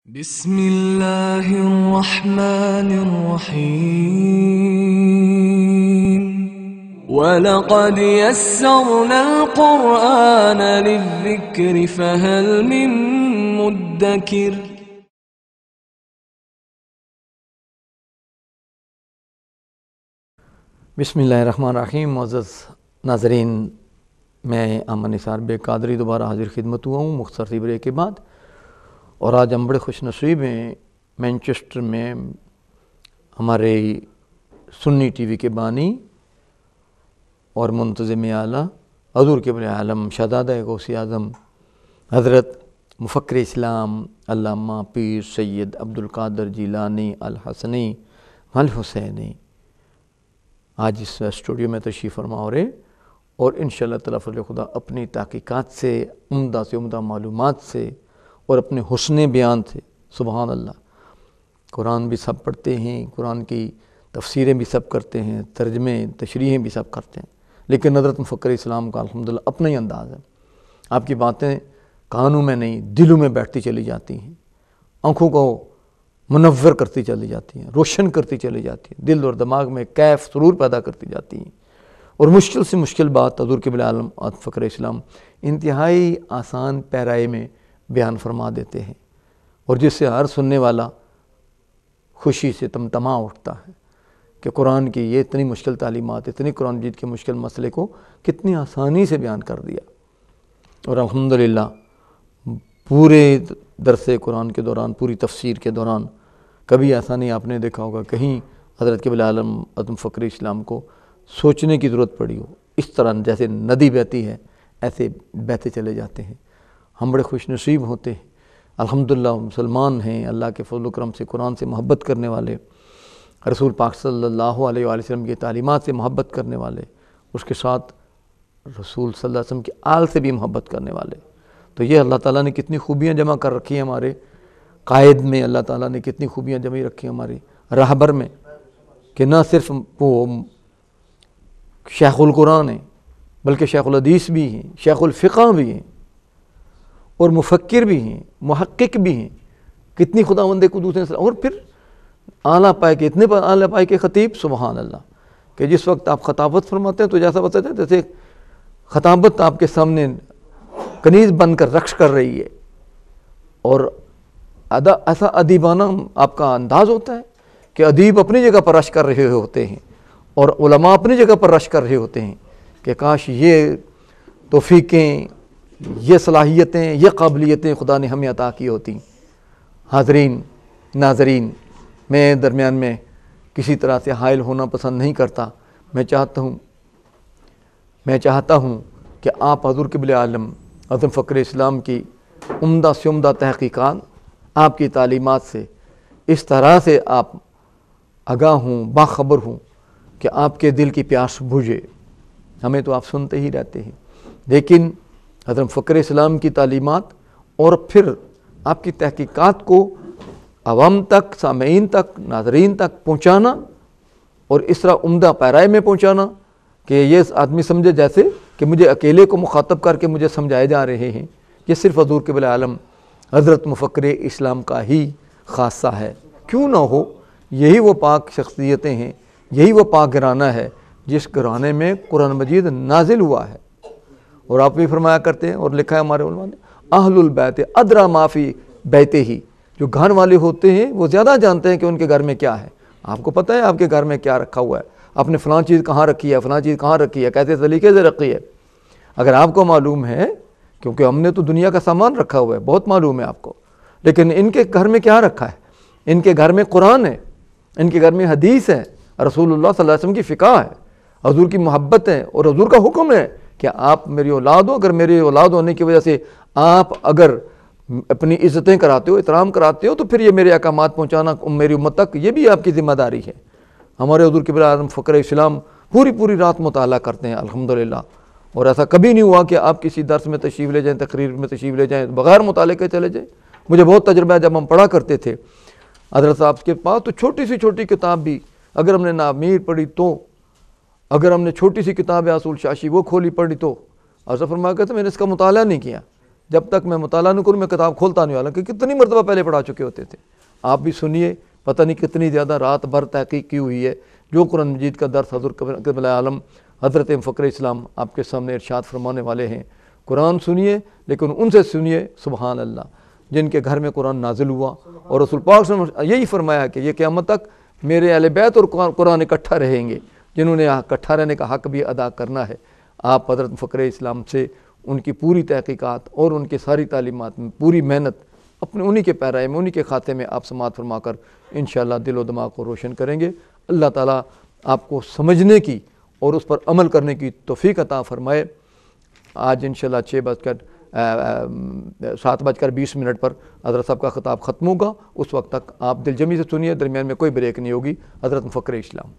بسم اللہ الرحمن الرحیم وَلَقَدْ يَسَّرْنَا الْقُرْآنَ لِلذِّكْرِ فَهَلْ مِن مُدَّكِرٍ۔ بسم اللہ الرحمن الرحیم۔ معزز ناظرین، میں امن نثار بے قادری دوبارہ حاضر خدمت ہوا ہوں مختصر سی بریک کے بعد، اور آج ہم بڑے خوش نصیب ہیں مینچسٹر میں ہمارے سنی ٹی وی کے بانی اور منتظم اعلیٰ حضور قبلہ عالم شہزادہ غوث اعظم حضرت مفکر اسلام علامہ پیر سید عبدالقادر جیلانی الحسنی الحسینی آج اس اسٹوڈیو میں تشریف فرما ہو رہے، اور انشاءاللہ تعالیٰ فضل خدا اپنی تحقیقات سے عمدہ معلومات سے اور اپنے حسن بیان سے، سبحان اللہ، قرآن بھی سب پڑھتے ہیں، قرآن کی تفسیریں بھی سب کرتے ہیں، ترجمے تشریحیں بھی سب کرتے ہیں، لیکن حضرت مفکر اسلام کا الحمدللہ اپنا ہی انداز ہے۔ آپ کی باتیں کانوں میں نہیں دلوں میں بیٹھتی چلی جاتی ہیں، آنکھوں کو منور کرتی چلی جاتی ہیں، روشن کرتی چلی جاتی ہیں، دل اور دماغ میں کیف سرور پیدا کرتی جاتی ہیں، اور مشکل سے مشکل بات حضور قبلہ عالم مفکر اسلام انتہائی آسان پیرائے میں بیان فرما دیتے ہیں، اور جس سے ہر سننے والا خوشی سے تمتما اٹھتا ہے کہ قرآن کی یہ اتنی مشکل تعلیمات، اتنی قرآن مجید کے مشکل مسئلے کو کتنی آسانی سے بیان کر دیا۔ اور الحمدللہ پورے درس قرآن کے دوران، پوری تفسیر کے دوران کبھی ایسا نہیں آپ نے دیکھا ہوگا کہیں حضرت قبلہ عالم مفکر اسلام کو سوچنے کی ضرورت پڑی ہو، اس طرح جیسے ندی بہتی ہے ایسے بہتے چلے جاتے ہیں۔ ہم بڑے خوش نصیب ہوتے ہیں، الحمدللہ مسلمان ہیں، اللہ کے فضل و کرم سے قرآن سے محبت کرنے والے، رسول پاک صلی اللہ علیہ وآلہ وسلم کی تعلیمات سے محبت کرنے والے، اس کے ساتھ رسول صلی اللہ علیہ وسلم کے آل سے بھی محبت کرنے والے۔ تو یہ اللہ تعالیٰ نے کتنی خوبیاں جمع کر رکھی ہیں ہمارے قائد میں، اللہ تعالیٰ نے کتنی خوبیاں جمع رکھی ہیں ہمارے راہبر میں، کہ نہ صرف وہ شیخ القرآن ہیں بلکہ شیخ الحدیث بھی ہیں، شیخ الفقہ بھی ہیں، اور مفکر بھی ہیں، محقق بھی ہیں، کتنی خداوند قدوس نے، اور پھر اعلیٰ پائے کے اتنے اعلیٰ پائے کے خطیب، سبحان اللہ، کہ جس وقت آپ خطابت فرماتے ہیں تو جیسا بتاتے ہیں جیسے خطابت آپ کے سامنے کنیز بن کر رقص کر رہی ہے، اور ایسا ادیبانہ آپ کا انداز ہوتا ہے کہ ادیب اپنی جگہ پر رشک کر رہے ہوتے ہیں اور علماء اپنی جگہ پر رشک کر رہے ہوتے ہیں کہ کاش یہ توفیقیں، یہ صلاحیتیں، یہ قابلیتیں خدا نے ہمیں عطا کی ہوتی۔ حاضرین ناظرین، میں درمیان میں کسی طرح سے حائل ہونا پسند نہیں کرتا، میں چاہتا ہوں کہ آپ حضور قبلہ عالم حضرت مفکر اسلام کی عمدہ سے عمدہ تحقیقات، آپ کی تعلیمات سے اس طرح سے آپ آگاہ ہوں، باخبر ہوں کہ آپ کے دل کی پیاس بجھے۔ ہمیں تو آپ سنتے ہی رہتے ہیں، لیکن حضرت مفکر اسلام کی تعلیمات اور پھر آپ کی تحقیقات کو عوام تک، سامعین تک، ناظرین تک پہنچانا، اور اس طرح عمدہ پیرائے میں پہنچانا کہ یہ آدمی سمجھے جیسے کہ مجھے اکیلے کو مخاطب کر کے مجھے سمجھائے جا رہے ہیں، یہ صرف حضور قبلہ عالم حضرت مفکر اسلام کا ہی خاصہ ہے۔ کیوں نہ ہو، یہی وہ پاک شخصیتیں ہیں، یہی وہ پاک گھرانہ ہے جس گھرانے میں قرآن مجید نازل ہوا ہے۔ اور آپ بھی فرمایا کرتے ہیں، اور لکھا ہے ہمارے علماء نے، اہل البیت ادری ما فی بیتہ، جو گھر والے ہوتے ہیں وہ زیادہ جانتے ہیں کہ ان کے گھر میں کیا ہے۔ آپ کو پتہ ہے آپ کے گھر میں کیا رکھا ہوا ہے، آپ نے فلاں چیز کہاں رکھی ہے، فلاں چیز کہاں رکھی ہے، کیسے طریقے سے رکھی ہے۔ اگر آپ کو معلوم ہے، کیونکہ ہم نے تو دنیا کا سامان رکھا ہوا ہے، بہت معلوم ہے آپ کو، لیکن ان کے گھر میں کیا رکھا ہے؟ ان کے گھر میں قرآن ہے، ان کے گھر میں حدیث ہے، رسول اللہ صلی اللہ علیہ وسلم کی فقہ ہے، حضور کی محبت ہے، اور حضور کا حکم ہے کہ آپ میری اولاد ہو۔ اگر میری اولاد ہونے کی وجہ سے آپ اگر اپنی عزتیں کراتے ہو، احترام کراتے ہو، تو پھر یہ میرے احکامات پہنچانا میری امت تک، یہ بھی آپ کی ذمہ داری ہے۔ ہمارے حضور قبلہ عالم مفکر اسلام پوری رات مطالعہ کرتے ہیں الحمدللہ، اور ایسا کبھی نہیں ہوا کہ آپ کسی درس میں تشریف لے جائیں، تقریر میں تشریف لے جائیں، بغیر مطالعے کے چلے جائیں۔ مجھے بہت تجربہ ہے، جب ہم پڑھا کرتے تھے حضرت صاحب کے پاس، تو چھوٹی سی چھوٹی کتاب بھی اگر ہم نے نامیر پڑھی تو، اگر ہم نے چھوٹی سی کتاب ہے اصول شاشی وہ کھولی پڑھی تو، حضرت فرمایا کرتے میں نے اس کا مطالعہ نہیں کیا، جب تک میں مطالعہ نہیں کروں میں کتاب کھولتا نہیں، حالانکہ کتنی مرتبہ پہلے پڑھا چکے ہوتے تھے۔ آپ بھی سنیے، پتہ نہیں کتنی زیادہ رات بھر تحقیق کی ہوئی ہے۔ جو قرآن مجید کا درس حضرت قبلہ عالم حضرت فخر اسلام آپ کے سامنے ارشاد فرمانے والے ہیں، قرآن سنیے، لیکن ان سے سنیے سبحان اللہ جن کے گھر میں قرآن نازل ہوا، اور رسول پاک صلی اللہ علیہ وسلم یہی فرمایا کہ یہ قیامت تک میرے اہل بیت اور قرآن اکٹھا رہیں گے، جنہوں نے اکٹھا رہنے کا حق بھی ادا کرنا ہے۔ آپ حضرت فخر اسلام سے ان کی پوری تحقیقات اور ان کی ساری تعلیمات میں پوری محنت اپنے انہی کے پیرائے میں، انہی کے کھاتے میں آپ سماعت فرما کر انشاءاللہ دل و دماغ کو روشن کریں گے۔ اللہ تعالیٰ آپ کو سمجھنے کی اور اس پر عمل کرنے کی توفیق عطا فرمائے۔ آج انشاءاللہ 7:20 پر حضرت صاحب کا خطاب ختم ہوگا، اس وقت تک آپ دل جمی سے سنیے، درمیان میں کوئی بریک نہیں ہوگی۔ حضرت فخر اسلام۔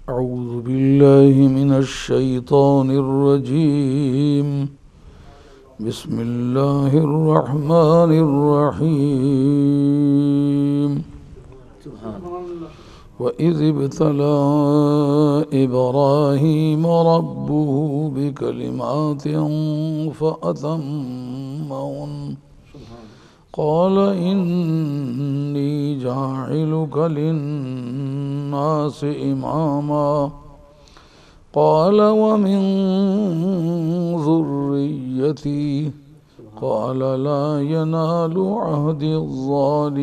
اعوذ باللہ من الشیطان الرجیم، بسم اللہ الرحمن الرحیم۔ وَإِذِ ابْتَلَىٰ إِبْرَاهِيمَ رَبُّهُ بِكَلِمَاتٍ فَأَتَمَّهُنَّ قَالَ إِنِّي جَاعِلُكَ لِلنَّاسِ إِمَامًا قَالَ وَمِن ذُرِّيَّتِي قَالَ لَا يَنَالُ عَهْدِي الظَّالِمِينَ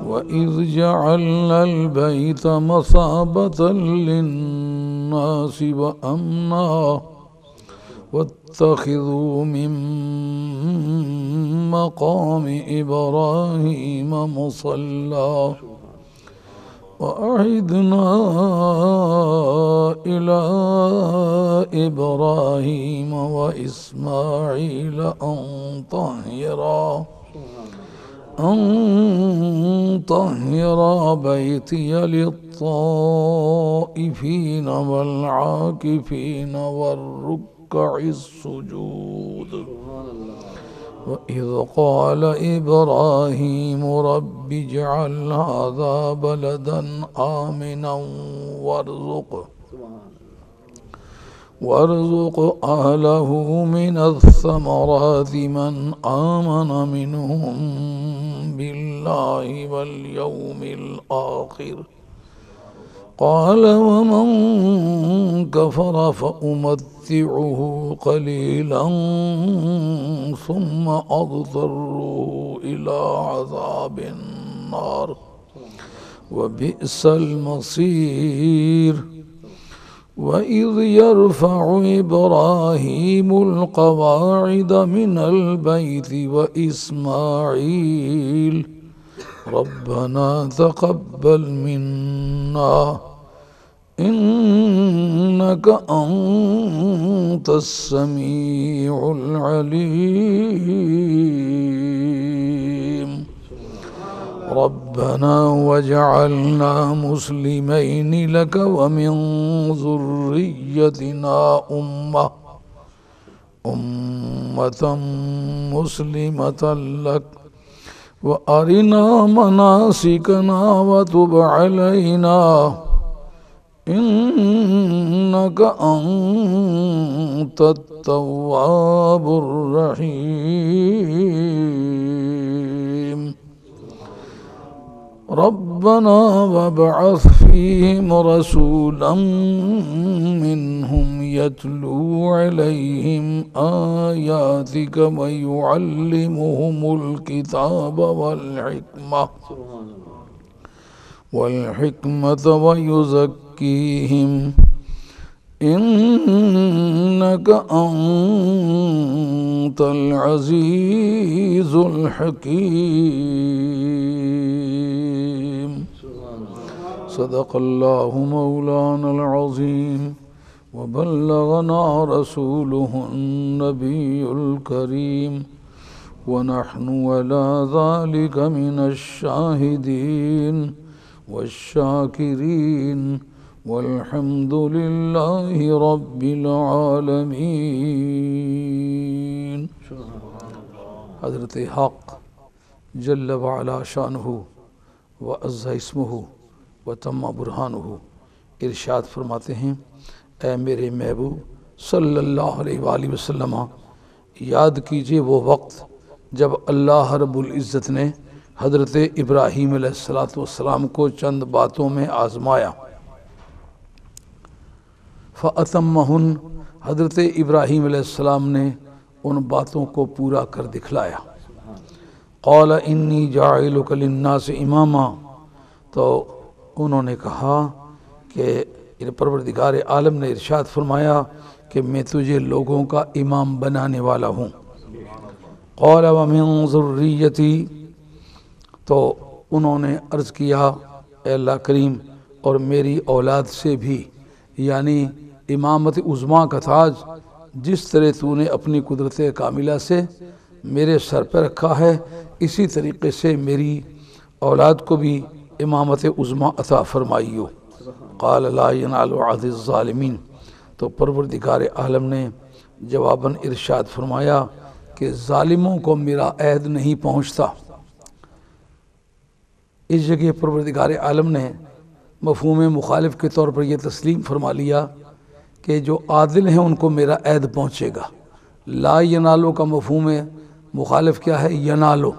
وَإِذْ جَعَلْنَا الْبَيْتَ مَثَابَةً لِلنَّاسِ وَأَمْنًا وَاتَّخِذُوا مِن مَّقَامِ إِبْرَاهِيمَ مُصَلًّى وَأَعِدْنَا إِلَىٰ إِبْرَاهِيمَ وَإِسْمَاعِيلَ أَن طَهِّرَا بَيْتِيَ لِلطَّائِفِينَ وَالْعَاكِفِينَ وَالرُّكَّعِ السُّجُودِ وَإِذْ قَالَ إِبْرَاهِيمُ رَبِّ اجْعَلْ هَٰذَا بَلَدًا آمِنًا وَارْزُقْ أَهْلَهُ مِنَ الثَّمَرَاتِ مَنْ آمَنَ مِنْهُم بِاللَّهِ وَالْيَوْمِ الْآخِرِ قَالَ وَمَن كَفَرَ فَأُمَتِّعُهُ قَلِيلًا ثُمَّ أَضْطَرُّهُ إِلَىٰ عَذَابِ النَّارِ وَبِئْسَ الْمَصِيرُ وَإِذْ يَرْفَعُ إِبْرَاهِيمُ الْقَوَاعِدَ مِنَ الْبَيْتِ وَإِسْمَاعِيلُ رَبَّنَا تَقَبَّلْ مِنَّا إِنَّكَ أَنتَ السَّمِيعُ الْعَلِيمُ رَبَّنَا وَاجْعَلْنَا مُسْلِمَيْنِ لَكَ وَمِن ذُرِّيَّتِنَا أُمَّةً مُّسْلِمَةً لَكَ وَأَرِنَا مَنَاسِكَنَا وَتُبْ عَلَيْنَا إِنَّكَ أَنتَ التَّوَّابُ الرَّحِيمُ رَبَّنَا وَابْعَثْ فِيهِمْ رَسُولًا مِّنْهُمْ يَتْلُو عَلَيْهِمْ آيَاتِكَ وَيُعَلِّمُهُمُ الْكِتَابَ وَالْحِكْمَةَ وَيُزَكِّيهِمْ إِنَّكَ أَنتَ الْعَزِيزُ الْحَكِيمُ صدق الله مولانا العظيم وبلغنا رسوله النبي الكريم ونحن على ذلك من الشاهدين والشاكرين والحمد لله رب العالمين۔ حضرت حق جل وعلا شانہ وعز اسمہ وتم برہانہ، ارشاد فرماتے ہیں اے میرے محبوب صلی اللہ علیہ وآلہ وسلم، یاد کیجئے وہ وقت جب اللہ رب العزت نے حضرت ابراہیم علیہ السلام کو چند باتوں میں آزمایا۔ فَأَتَمَّهُنْ، حضرت ابراہیم علیہ السلام نے ان باتوں کو پورا کر دکھلایا۔ قال انی جاعلک للناس اماما، تو انہوں نے کہا کہ پروردگار عالم نے ارشاد فرمایا کہ میں تجھے لوگوں کا امام بنانے والا ہوں۔ قال ومن ذریتی، تو انہوں نے عرض کیا اے اللہ کریم اور میری اولاد سے بھی، یعنی امامت عظمیٰ کا تاج جس طرح تو نے اپنی قدرت کاملہ سے میرے سر پہ رکھا ہے، اسی طریقے سے میری اولاد کو بھی امامت عظمیٰ عطا فرمائیو۔ قال لا ینال عہد الظالمین، تو پروردگار عالم نے جواباً ارشاد فرمایا کہ ظالموں کو میرا عہد نہیں پہنچتا۔ اس جگہ پروردگار عالم نے مفہوم مخالف کے طور پر یہ تسلیم فرما لیا کہ جو عادل ہیں ان کو میرا عہد پہنچے گا۔ لا ینالو کا مفہوم مخالف کیا ہے؟ ینالو،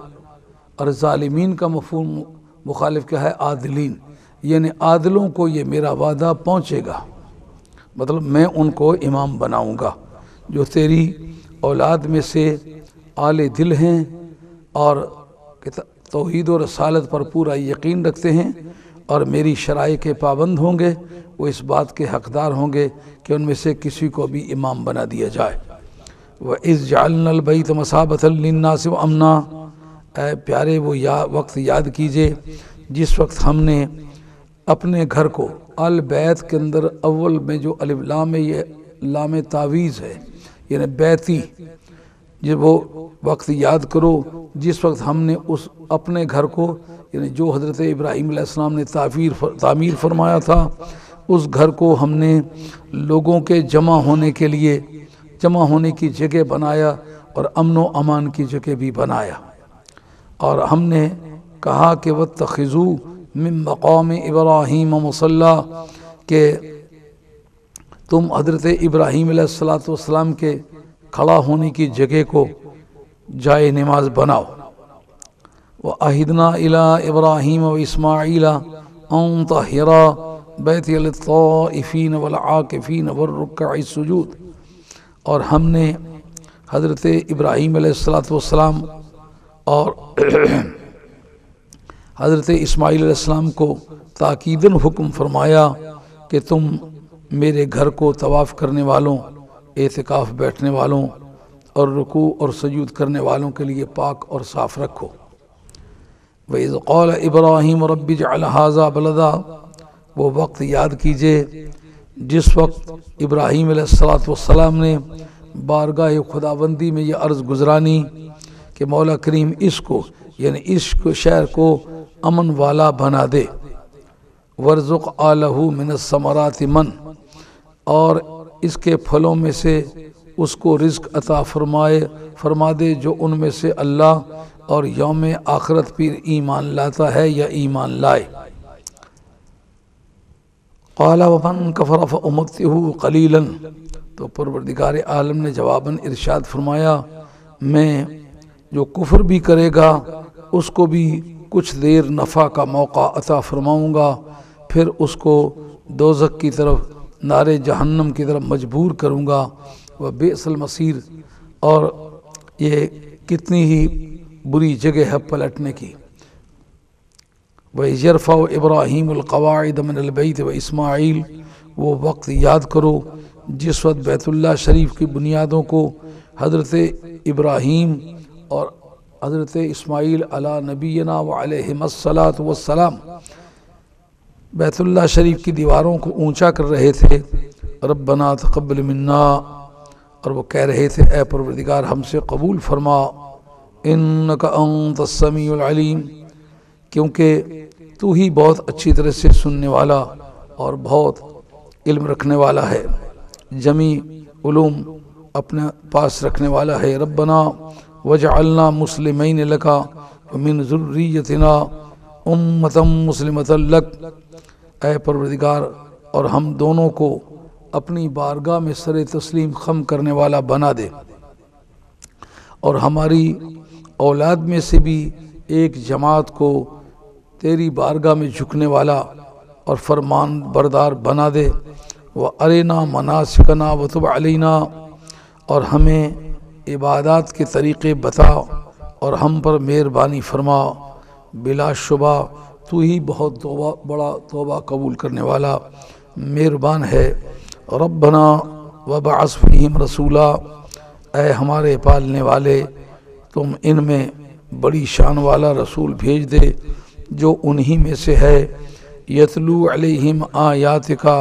اور ظالمین کا مفہوم مخالف کیا ہے؟ عادلین، یعنی عادلوں کو یہ میرا وعدہ پہنچے گا، مطلب میں ان کو امام بناؤں گا۔ جو تیری اولاد میں سے عالِ دل ہیں اور توحید و رسالت پر پورا یقین رکھتے ہیں اور میری شرائع کے پابند ہوں گے، وہ اس بات کے حقدار ہوں گے کہ ان میں سے کسی کو بھی امام بنا دیا جائے۔ وَإِذْ جَعَلْنَا الْبَيْتَ مَثَابَةً لِلنَّاسِ وَأَمْنًا، اے پیارے وہ وقت یاد کیجئے جس وقت ہم نے اپنے گھر کو، البیت کے اندر اول میں جو الف لام ہے یہ لام تعویض ہے، یعنی بیتی، جب وہ وقت یاد کرو جس وقت ہم نے اس اپنے گھر کو، یعنی جو حضرت ابراہیم علیہ السلام نے تعمیر فرمایا تھا، اس گھر کو ہم نے لوگوں کے جمع ہونے کے لیے، جمع ہونے کی جگہ بنایا اور امن و امان کی جگہ بھی بنایا۔ اور ہم نے کہا کہ وَاتَّخِذُوا مِن مَقَامِ إِبْرَاهِيمَ مُصَلًّى، کہ تم حضرت ابراہیم علیہ السلام کے کھڑا ہونے کی جگہ کو جائے نماز بناؤ۔ وَأَهِدْنَا إِلَىٰ إِبْرَاهِيمَ وَإِسْمَاعِيلَ أَن طَهِّرَا بَيْتِيَ لِلطَّائِفِينَ وَالْعَاكِفِينَ وَالرُّكَّعِ السُّجُودِ، اور ہم نے حضرت ابراہیم علیہ السلام اور حضرت اسماعیل علیہ السلام کو تاکیداً حکم فرمایا کہ تم میرے گھر کو طواف کرنے والوں، اعتکاف بیٹھنے والوں اور رکوع اور سجود کرنے والوں کے لیے پاک اور صاف رکھو۔ وَإِذْ قَالَ إِبْرَاهِيمُ رَبِّ اجْعَلْ هَٰذَا بَلَدًا، وہ وقت یاد کیجئے جس وقت ابراہیم علیہ السلام نے بارگاہ خداوندی میں یہ عرض گزرانی کہ مولا کریم اس کو، یعنی اس شہر کو امن والا بنا دے۔ وَارْزُقْ آلَهُ مِنَ الثَّمَرَاتِ مَن، اور اس کے پھلوں میں سے اس کو رزق عطا فرما دے جو ان میں سے اللہ اور یوم آخرت پر ایمان لاتا ہے یا ایمان لائے۔ قال ومن کفر فأمتعه قلیلا، تو پروردگار عالم نے جواباً ارشاد فرمایا میں جو کفر بھی کرے گا اس کو بھی کچھ دیر نفع کا موقع عطا فرماؤں گا، پھر اس کو دوزخ کی طرف، نار جہنم کی طرف مجبور کروں گا۔ وبئس المصیر، اور یہ کتنی ہی بری جگہ ہے پلٹنے کی۔ وَإِذْ يَرْفَعُ إِبْرَاهِيمُ الْقَوَاعِدَ مِنَ الْبَيْتِ وَإِسْمَاعِيلُ، وہ وقت یاد کرو جس وقت بیت اللہ شریف کی بنیادوں کو حضرت ابراہیم اور حضرت اسماعیل علی نبینا وعلیہم الصلاۃ والسلام بیت اللہ شریف کی دیواروں کو اونچا کر رہے تھے۔ ربنا تقبل منا، اور وہ کہہ رہے تھے اے پروردگار ہم سے قبول فرما، انک انت السمیع العلیم، کیونکہ تو ہی بہت اچھی طرح سے سننے والا اور بہت علم رکھنے والا ہے، جمیع علوم اپنے پاس رکھنے والا ہے۔ ربنا وجعلنا مسلمین لکا ومن ذریتنا امۃ مسلمۃ لک، اے پروردگار اور ہم دونوں کو اپنی بارگاہ میں سر تسلیم خم کرنے والا بنا دے، اور ہماری اولاد میں سے بھی ایک جماعت کو تیری بارگاہ میں جھکنے والا اور فرمان بردار بنا دے۔ وَأَرِنَا مَنَاسِكَنَا وَتُبْ عَلَيْنَا، اور ہمیں عبادات کے طریقے بتا اور ہم پر مہربانی فرما، بلا شبہ تو ہی بہت بڑا توبہ قبول کرنے والا مہربان ہے۔ ربنا وبعث فیہم رسولا، اے ہمارے پالنے والے تم ان میں بڑی شان والا رسول بھیج دے جو انہی میں سے ہے، یتلو علیہم آیاتکا،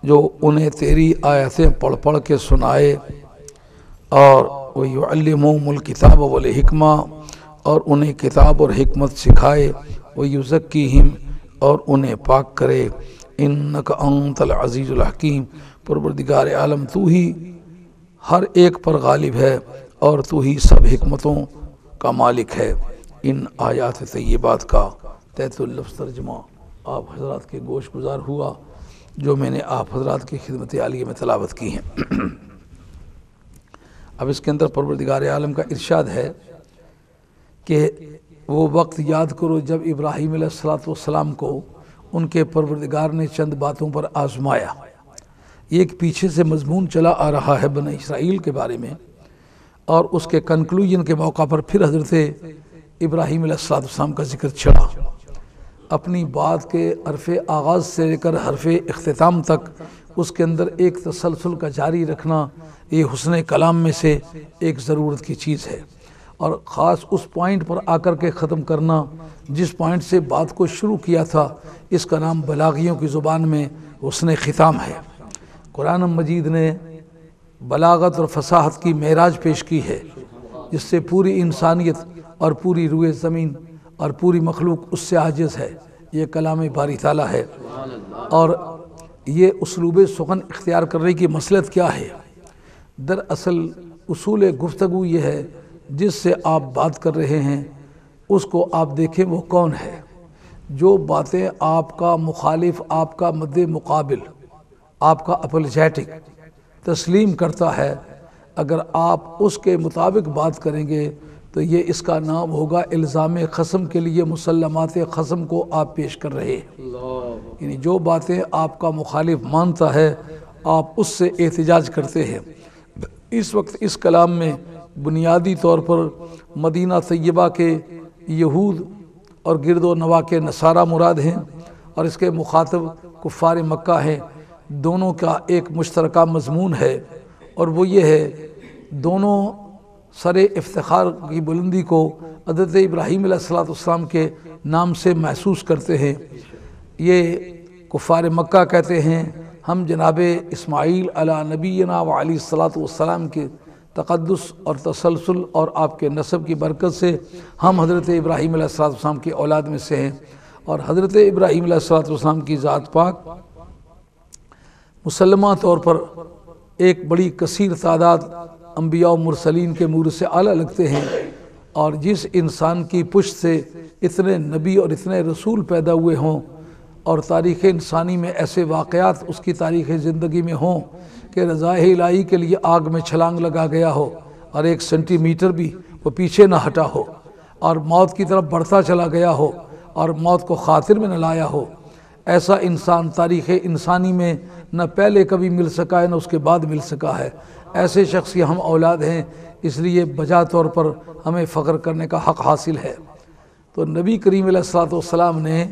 جو انہیں تیری آیتیں پڑھ پڑھ کے سنائے، اور وَيُعَلِّمُهُمُ الْكِتَابَ وَالْحِکْمَةَ، اور انہیں کتاب اور حکمت سکھائے، وَيُزَكِّيهِمْ، اور انہیں پاک کرے، اِنَّكَ أَنْتَ الْعَزِيزُ الْحَكِيمُ، پروردگار عالم تو ہی ہر ایک پر غالب ہے اور تو ہی سب حکمتوں کا مالک ہے۔ ان آیات طیبات کا تحت اللفظ ترجمہ آپ حضرات کے گوش گزار ہوا جو میں نے آپ حضرات کی خدمت عالیہ میں تلاوت کی ہیں۔ اب اس کے اندر پروردگار عالم کا ارشاد ہے کہ وہ وقت یاد کرو جب ابراہیم علیہ السلام کو ان کے پروردگار نے چند باتوں پر آزمایا۔ یہ ایک پیچھے سے مضمون چلا آ رہا ہے بنی اسرائیل کے بارے میں، اور اس کے کنکلوژن کے موقع پر پھر حضرت ابراہیم علیہ السلام کا ذکر چھڑا۔ اپنی بات کے حرف آغاز سے لے کر حرف اختتام تک اس کے اندر ایک تسلسل کا جاری رکھنا یہ حسن کلام میں سے ایک ضرورت کی چیز ہے، اور خاص اس پوائنٹ پر آ کر کے ختم کرنا جس پوائنٹ سے بات کو شروع کیا تھا، اس کا نام بلاغیوں کی زبان میں حسن ختام ہے۔ قرآن مجید نے بلاغت اور فصاحت کی معراج پیش کی ہے، جس سے پوری انسانیت اور پوری روئے زمین اور پوری مخلوق اس سے عاجز ہے۔ یہ کلام باری تعالیٰ ہے، اور یہ اسلوب سخن اختیار کرنے کی مصلحت کیا ہے؟ دراصل اصول گفتگو یہ ہے جس سے آپ بات کر رہے ہیں اس کو آپ دیکھیں وہ کون ہے۔ جو باتیں آپ کا مخالف، آپ کا مد مقابل، آپ کا اپولوجیٹک تسلیم کرتا ہے، اگر آپ اس کے مطابق بات کریں گے تو یہ اس کا نام ہوگا الزام خصم کے لیے مسلمات خصم کو آپ پیش کر رہے ہیں۔ یعنی جو باتیں آپ کا مخالف مانتا ہے آپ اس سے احتجاج کرتے ہیں۔ اس وقت اس کلام میں بنیادی طور پر مدینہ طیبہ کے یہود اور گرد و نواح کے نصارہ مراد ہیں، اور اس کے مخاطب کفار مکہ ہیں۔ دونوں کا ایک مشترکہ مضمون ہے، اور وہ یہ ہے دونوں سر افتخار کی بلندی کو حضرت ابراہیم علیہ السلام کے نام سے محسوس کرتے ہیں۔ یہ کفار مکہ کہتے ہیں ہم جناب اسماعیل علی نبینا و علیہ السلام کے تقدس اور تسلسل اور آپ کے نسب کی برکت سے ہم حضرت ابراہیم علیہ السلام کی اولاد میں سے ہیں، اور حضرت ابراہیم علیہ السلام کی ذات پاک مسلمہ طور پر ایک بڑی کثیر تعداد انبیاء و مرسلین کے مور سے اعلیٰ لگتے ہیں، اور جس انسان کی پشت سے اتنے نبی اور اتنے رسول پیدا ہوئے ہوں، اور تاریخ انسانی میں ایسے واقعات اس کی تاریخ زندگی میں ہوں کہ رضائے الہی کے لیے آگ میں چھلانگ لگا گیا ہو اور 1 سینٹی میٹر بھی وہ پیچھے نہ ہٹا ہو، اور موت کی طرف بڑھتا چلا گیا ہو اور موت کو خاطر میں نہ لایا ہو، ایسا انسان تاریخ انسانی میں نہ پہلے کبھی مل سکا ہے نہ اس کے بعد مل سکا ہے۔ ایسے شخص کی ہم اولاد ہیں، اس لیے بجا طور پر ہمیں فخر کرنے کا حق حاصل ہے۔ تو نبی کریم علیہ السلام نے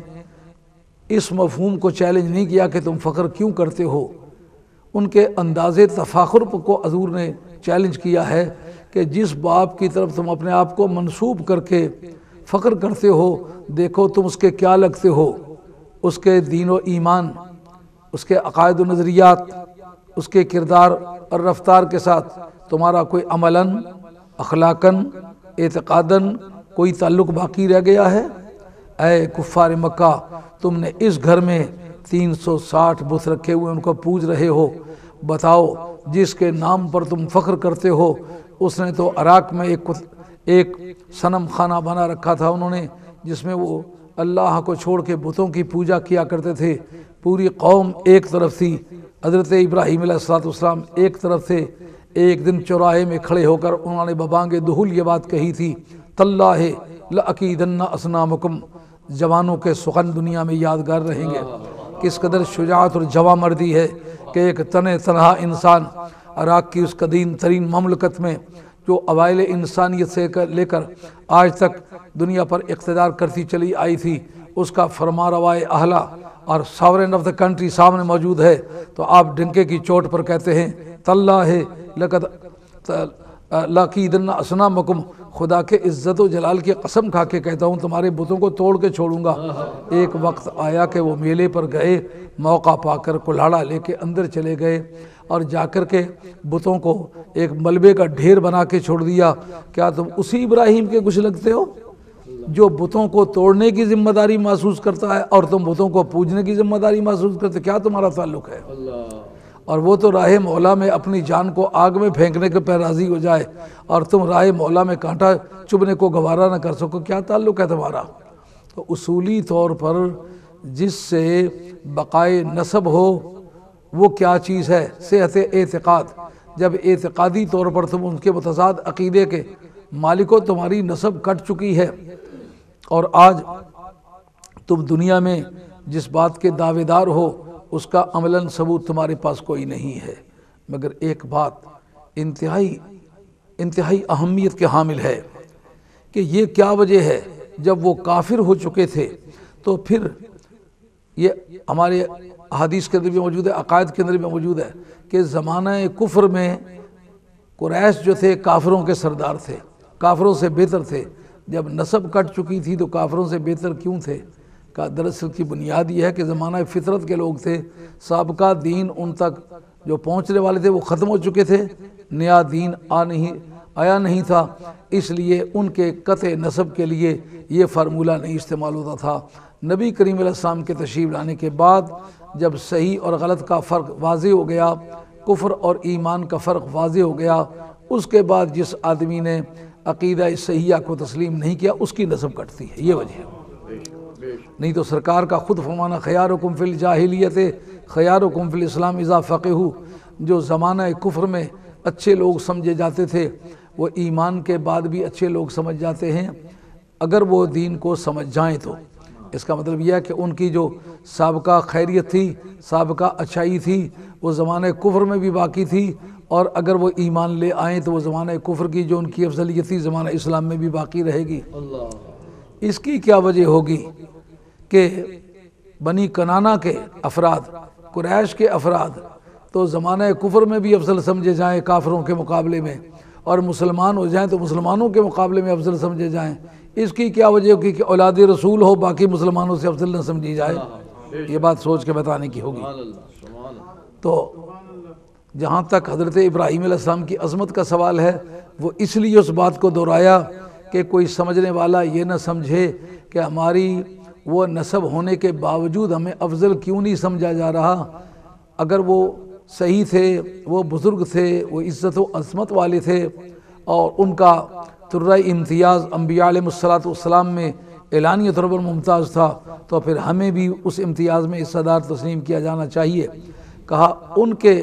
اس مفہوم کو چیلنج نہیں کیا کہ تم فخر کیوں کرتے ہو، ان کے انداز تفاخر کو حضور نے چیلنج کیا ہے کہ جس باپ کی طرف تم اپنے آپ کو منسوب کر کے فخر کرتے ہو، دیکھو تم اس کے کیا لگتے ہو، اس کے دین و ایمان، اس کے عقائد و نظریات، اس کے کردار اور رفتار کے ساتھ تمہارا کوئی عملاً، اخلاقاً، اعتقاداً کوئی تعلق باقی رہ گیا ہے؟ اے کفار مکہ، تم نے اس گھر میں 360 بت رکھے ہوئے ان کو پوج رہے ہو، بتاؤ جس کے نام پر تم فخر کرتے ہو اس نے تو عراق میں ایک صنم خانہ بنا رکھا تھا انہوں نے، جس میں وہ اللہ کو چھوڑ کے بتوں کی پوجا کیا کرتے تھے۔ پوری قوم ایک طرف تھی، حضرت ابراہیم علیہ السلام ایک طرف تھے۔ ایک دن چوراہے میں کھڑے ہو کر انہوں نے ببانگ دہل یہ بات کہی تھی، تاللہ لأکیدن اصنامکم۔ جوانوں کے سخن دنیا میں یادگار رہیں گے۔ کس قدر شجاعت اور جواں مردی ہے کہ ایک تنہا انسان عراق کی اس قدیم ترین مملکت میں، جو اوائل انسانیت سے لے کر آج تک دنیا پر اقتدار کرتی چلی آئی تھی، اس کا فرمانروائے اعلیٰ اور ساورن آف دا کنٹری سامنے موجود ہے، تو آپ ڈنکے کی چوٹ پر کہتے ہیں تاللہ لقد لاقیدن اصنامکم، خدا کے عزت و جلال کی قسم کھا کے کہتا ہوں تمہارے بتوں کو توڑ کے چھوڑوں گا۔ ایک وقت آیا کہ وہ میلے پر گئے، موقع پا کر کلہاڑا لے کے اندر چلے گئے اور جا کر کے بتوں کو ایک ملبے کا ڈھیر بنا کے چھوڑ دیا۔ کیا تم اسی ابراہیم کے کچھ لگتے ہو جو بتوں کو توڑنے کی ذمہ داری محسوس کرتا ہے اور تم بتوں کو پوجنے کی ذمہ داری محسوس کرتے؟ کیا تمہارا تعلق ہے؟ اور وہ تو راہ مولا میں اپنی جان کو آگ میں پھینکنے کے پہ راضی ہو جائے اور تم راہ مولا میں کانٹا چبھنے کو گوارا نہ کر سکو، کیا تعلق ہے تمہارا؟ تو اصولی طور پر جس سے بقائے نسب ہو وہ کیا چیز ہے؟ صحت اعتقاد۔ جب اعتقادی طور پر تم ان کے متضاد عقیدے کے مالک ہو، تمہاری نسب کٹ چکی ہے، اور آج تم دنیا میں جس بات کے دعوے دار ہو اس کا عملاً ثبوت تمہارے پاس کوئی نہیں ہے۔ مگر ایک بات انتہائی اہمیت کے حامل ہے کہ یہ کیا وجہ ہے؟ جب وہ کافر ہو چکے تھے تو پھر یہ ہمارے حدیث کے اندر بھی موجود ہے، عقائد کے اندر بھی موجود ہے کہ زمانہ کفر میں قریش جو تھے کافروں کے سردار تھے، کافروں سے بہتر تھے۔ جب نسب کٹ چکی تھی تو کافروں سے بہتر کیوں تھے؟ کا دراصل کی بنیاد یہ ہے کہ زمانہ فطرت کے لوگ تھے، سابقہ دین ان تک جو پہنچنے والے تھے وہ ختم ہو چکے تھے، نیا دین آیا نہیں تھا، اس لیے ان کے قطع نسب کے لیے یہ فارمولہ نہیں استعمال ہوتا تھا۔ نبی کریم علیہ السلام کے تشریف لانے کے بعد جب صحیح اور غلط کا فرق واضح ہو گیا، کفر اور ایمان کا فرق واضح ہو گیا، اس کے بعد جس آدمی نے عقیدہ صحیحہ کو تسلیم نہیں کیا اس کی نسب کٹتی ہے، یہ وجہ ہے۔ نہیں تو سرکار کا خود فرمانا خیارکم فی الجاہلیت خیارکم فی الاسلام اذا فقہوا، جو زمانہ کفر میں اچھے لوگ سمجھے جاتے تھے وہ ایمان کے بعد بھی اچھے لوگ سمجھ جاتے ہیں اگر وہ دین کو سمجھ جائیں تو۔ اس کا مطلب یہ ہے کہ ان کی جو سابقہ خیریت تھی، سابقہ اچھائی تھی، وہ زمانہ کفر میں بھی باقی تھی، اور اگر وہ ایمان لے آئیں تو وہ زمانہ کفر کی جو ان کی افضلیت تھی زمانہ اسلام میں بھی باقی رہے گی۔ اس کی کیا وجہ ہوگی کہ بنی کنانہ کے افراد، قریش کے افراد تو زمانہ کفر میں بھی افضل سمجھے جائیں کافروں کے مقابلے میں، اور مسلمان ہو جائیں تو مسلمانوں کے مقابلے میں افضل سمجھے جائیں؟ اس کی کیا وجہ ہوگی کہ اولاد رسول ہو باقی مسلمانوں سے افضل نہ سمجھی جائے؟ یہ بات سوچ کے بتانے کی ہوگی۔ تو جہاں تک حضرت ابراہیم علیہ السلام کی عظمت کا سوال ہے، وہ اس لیے اس بات کو دہرایا کہ کوئی سمجھنے والا یہ نہ سمجھے کہ ہماری وہ نسب ہونے کے باوجود ہمیں افضل کیوں نہیں سمجھا جا رہا۔ اگر وہ صحیح تھے، وہ بزرگ تھے، وہ عزت و عظمت والے تھے، اور ان کا ترہ امتیاز انبیاء علیہ السلام میں اعلانیہ طور پر ممتاز تھا، تو پھر ہمیں بھی اس امتیاز میں حصہ دار تسلیم کیا جانا چاہیے۔ کہا ان کے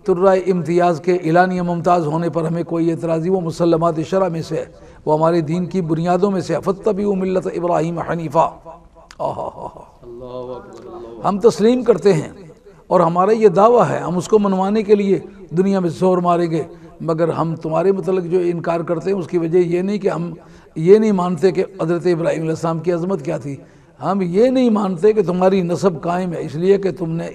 ترہ امتیاز کے اعلانیہ ممتاز ہونے پر ہمیں کوئی اعتراضی، وہ مسلمات شرع میں سے ہے، وہ ہمارے دین کی بنیادوں میں سے ہے۔ فاتبعوا ملت ابراہیم حنیفا، ہم تسلیم کرتے ہیں اور ہمارا یہ دعویٰ ہے، ہم اس کو منوانے کے لیے دنیا میں زور ماریں گے، مگر ہم تمہارے متعلق جو انکار کرتے ہیں اس کی وجہ یہ نہیں کہ ہم یہ نہیں مانتے کہ حضرت ابراہیم علیہ السلام کی عظمت کیا تھی، ہم یہ نہیں مانتے کہ تمہاری نسب قائم ہے، اس لیے کہ تم نے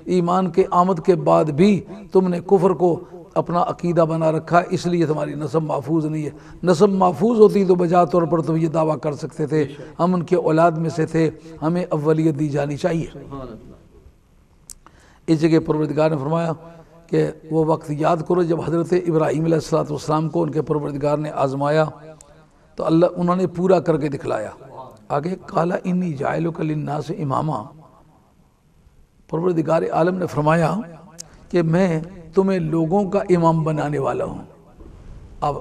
ایمان کے آمد کے بعد بھی تم نے کفر کو اپنا عقیدہ بنا رکھا، اس لیے تمہاری نسب محفوظ نہیں ہے۔ نسب محفوظ ہوتی تو بجا طور پر تم یہ دعویٰ کر سکتے تھے ہم ان کے اولاد میں سے تھے، ہمیں اولیت دی جانی چاہیے۔ اس جگہ پروردگار نے فرمایا کہ وہ وقت یاد کرو جب حضرت ابراہیم علیہ السلام کو ان کے پروردگار نے آزمایا تو انہوں نے پورا کر کے دکھلایا۔ آگے قال انی جاعلک للناس اماما، پروردگار عالم نے فرمایا کہ میں تمہیں لوگوں کا امام بنانے والا ہوں۔ اب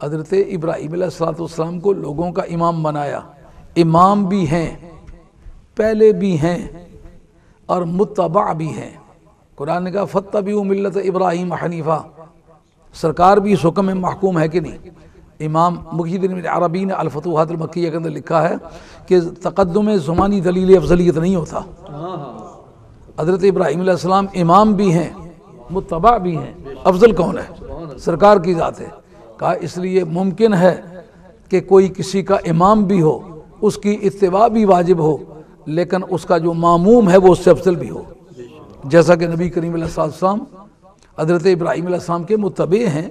حضرت ابراہیم علیہ السلام کو لوگوں کا امام بنایا، امام بھی ہیں، پہلے بھی ہیں اور متبع بھی ہیں۔ قرآن نے کہا فَاتَّبِعُوا مِلَّةَ ابراہیم حنیفہ، سرکار بھی اس حکم میں محکوم ہے کہ نہیں؟ امام محی الدین ابن عربی نے الفتوحات المکیہ کے اندر لکھا ہے کہ تقدم زمانی دلیل افضلیت نہیں ہوتا۔ حضرت ابراہیم علیہ السلام امام بھی ہیں، متبع بھی ہیں، افضل کون ہے؟ سرکار کی ذات ہے۔ کہا اس لیے ممکن ہے کہ کوئی کسی کا امام بھی ہو، اس کی اتباع بھی واجب ہو، لیکن اس کا جو معموم ہے وہ اس سے افضل بھی ہو، جیسا کہ نبی کریم علیہ السلام حضرت ابراہیم علیہ السلام کے متبع ہیں۔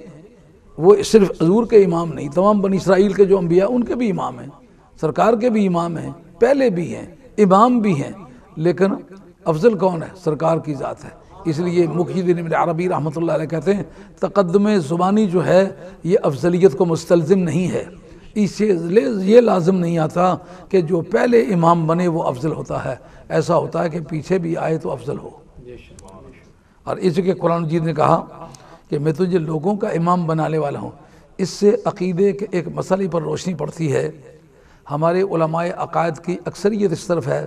وہ صرف حضور کے امام نہیں، تمام بنی اسرائیل کے جو انبیاء ان کے بھی امام ہیں، سرکار کے بھی امام ہیں، پہلے بھی ہیں، امام بھی ہیں، لیکن افضل کون ہے؟ سرکار کی ذات ہے۔ اس لیے محی الدین ابن عربی رحمۃ اللہ علیہ کہتے ہیں تقدم زبانی جو ہے یہ افضلیت کو مستلزم نہیں ہے، اس سے یہ لازم نہیں آتا کہ جو پہلے امام بنے وہ افضل ہوتا ہے، ایسا ہوتا ہے کہ پیچھے بھی آئے تو افضل ہو۔ اور اس کے قرآن مجید نے کہا کہ میں تجھے لوگوں کا امام بنانے والا ہوں۔ اس سے عقیدے کے ایک مسئلے پر روشنی پڑتی ہے۔ ہمارے علماء عقائد کی اکثریت اس طرف ہے،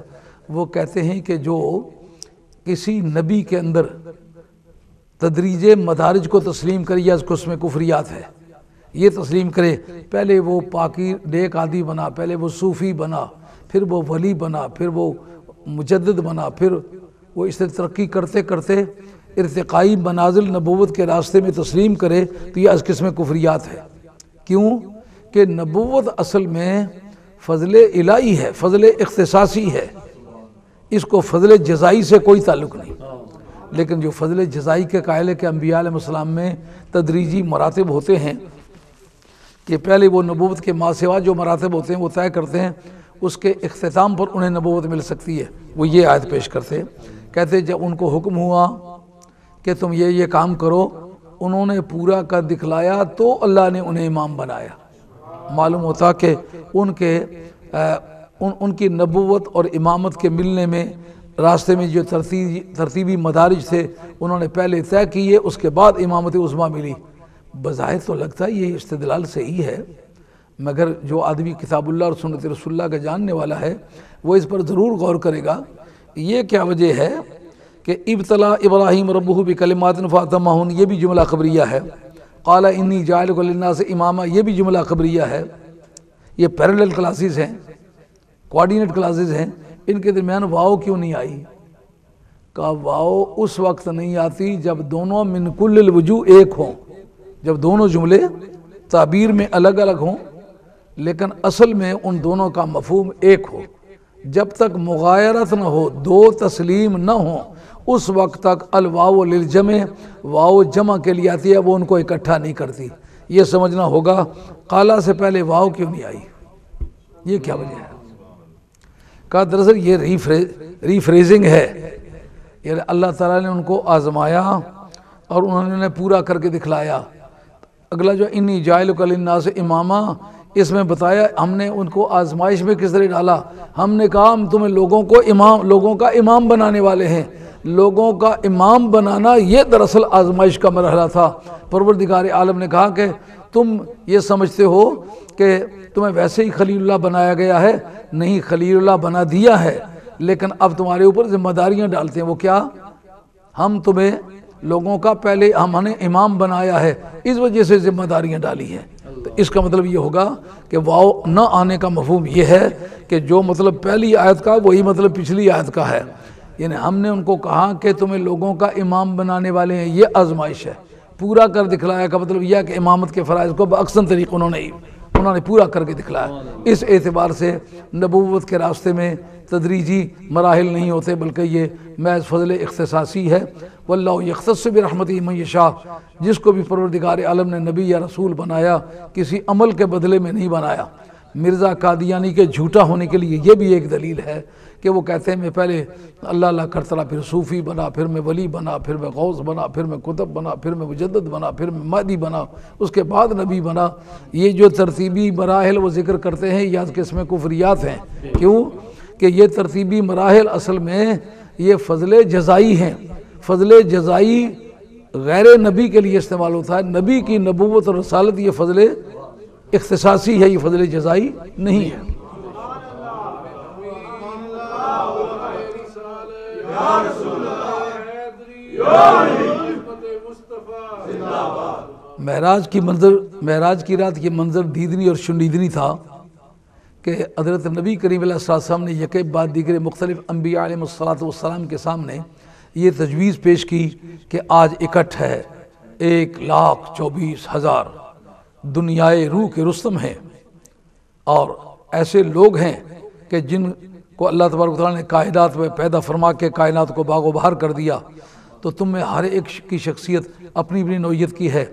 وہ کہتے ہیں کہ جو کسی نبی کے اندر تدریج مدارج کو تسلیم کرے یا اس میں کفریات ہے، یہ تسلیم کرے، پہلے وہ پاکی نیک عادی بنا، پہلے وہ صوفی بنا، پھر وہ ولی بنا، پھر وہ مجدد بنا، پھر وہ اس سے ترقی کرتے کرتے ارتقائی منازل نبوت کے راستے میں تسلیم کرے، تو یہ اس قسم کفریات ہے۔ کیوں کہ نبوت اصل میں فضل الہی ہے، فضل اختصاصی ہے، اس کو فضل جزائی سے کوئی تعلق نہیں۔ لیکن جو فضل جزائی کے قائل ہے کہ انبیاء علیہ السلام میں تدریجی مراتب ہوتے ہیں کہ پہلے وہ نبوت کے ما سوا جو مراتب ہوتے ہیں وہ طے کرتے ہیں، اس کے اختتام پر انہیں نبوت مل سکتی ہے۔ وہ یہ آیت پیش کرتے ہیں، کہتے جب ان کو حکم ہوا کہ تم یہ کام کرو، انہوں نے پورا کر دکھلایا تو اللہ نے انہیں امام بنایا۔ معلوم ہوتا کہ ان کی نبوت اور امامت کے ملنے میں راستے میں جو ترتیبی مدارج تھے انہوں نے پہلے طے کیے، اس کے بعد امامت عظمیٰ ملی۔ بظاہر تو لگتا ہے یہ استدلال صحیح ہے، مگر جو آدمی کتاب اللہ اور سنت رسول اللہ کا جاننے والا ہے وہ اس پر ضرور غور کرے گا۔ یہ کیا وجہ ہے کہ ابتلا ابراہیم ربہ بکلمات فاتمہن، یہ بھی جملہ خبریہ ہے۔ قال انی جاعلک للناس اماما، یہ بھی جملہ خبریہ ہے۔ یہ پیرلل کلاسز ہیں، کوارڈینیٹ کلاسز ہیں، ان کے درمیان واو کیوں نہیں آئی؟ کہا واو اس وقت نہیں آتی جب دونوں من کل الوجوہ ایک ہوں، جب دونوں جملے تعبیر میں الگ الگ ہوں لیکن اصل میں ان دونوں کا مفہوم ایک ہو۔ جب تک مغایرت نہ ہو، دو تسلیم نہ ہوں، اس وقت تک الواو للجمع، واو جمع کے لیے آتی ہے، وہ ان کو اکٹھا نہیں کرتی۔ یہ سمجھنا ہوگا قالا سے پہلے واو کیوں نہیں آئی، یہ کیا وجہ ہے؟ کہا دراصل یہ ریفریزنگ ہے، یعنی اللہ تعالیٰ نے ان کو آزمایا اور انہوں نے پورا کر کے دکھلایا۔ اگلا جو انی جاعلک للناس اماما، اس میں بتایا ہم نے ان کو آزمائش میں کس طرح ڈالا۔ ہم نے کہا ہم تمہیں لوگوں کا امام بنانے والے ہیں۔ لوگوں کا امام بنانا یہ دراصل آزمائش کا مرحلہ تھا۔ پروردگار عالم نے کہا کہ تم یہ سمجھتے ہو کہ تمہیں ویسے ہی خلیل اللہ بنایا گیا ہے، نہیں، خلیل اللہ بنا دیا ہے، لیکن اب تمہارے اوپر ذمہ داریاں ڈالتے ہیں۔ وہ کیا؟ ہم تمہیں لوگوں کا پہلے ہم نے امام بنایا ہے، اس وجہ سے ذمہ داریاں ڈالی ہیں۔ تو اس کا مطلب یہ ہوگا کہ واو نہ آنے کا مفہوم یہ ہے کہ جو مطلب پہلی آیت کا وہی مطلب پچھلی آیت کا ہے، یعنی ہم نے ان کو کہا کہ تمہیں لوگوں کا امام بنانے والے ہیں، یہ آزمائش ہے۔ پورا کر دکھلایا کا مطلب یہ ہے کہ امامت کے فرائض کو باکثر طریق انہوں نے پورا کر کے دکھلایا۔ اس اعتبار سے نبوت کے راستے میں تدریجی مراحل نہیں ہوتے، بلکہ یہ محض فضل اختصاصی ہے۔ واللہ یختص برحمتہ من یشاء، جس کو بھی پروردگار عالم نے نبی یا رسول بنایا کسی عمل کے بدلے میں نہیں بنایا۔ مرزا قادیانی کے جھوٹا ہونے کے لیے یہ بھی ایک دلیل ہے کہ وہ کہتے ہیں میں پہلے اللہ اللہ کرتا رہا، پھر صوفی بنا، پھر میں ولی بنا، پھر میں غوث بنا، پھر میں کتب بنا، پھر میں مجدد بنا، پھر میں مہدی بنا، اس کے بعد نبی بنا۔ یہ جو ترتیبی مراحل وہ ذکر کرتے ہیں یہ قسم کفریات ہیں۔ کیوں کہ یہ ترتیبی مراحل اصل میں یہ فضل جزائی ہیں۔ فضل جزائی غیر نبی کے لیے استعمال ہوتا ہے، نبی کی نبوت اور رسالت یہ فضل اختصاصی ہے، یہ فضل جزائی نہیں ہے۔ معراج کی رات یہ منظر دیدنی اور شنیدنی تھا کہ حضرت نبی کریم علیہ السلام نے یکے بعد دیگر مختلف انبیاء علیہ السلام کے سامنے یہ تجویز پیش کی کہ آج اکٹھ ہے 1,24,000 دنیائے روح کے رستم ہیں، اور ایسے لوگ ہیں کہ جن کو اللہ تبارک و تعالیٰ نے کائنات میں پیدا فرما کے کائنات کو باغ و بہار کر دیا، تو تم میں ہر ایک کی شخصیت اپنی اپنی نوعیت کی ہے۔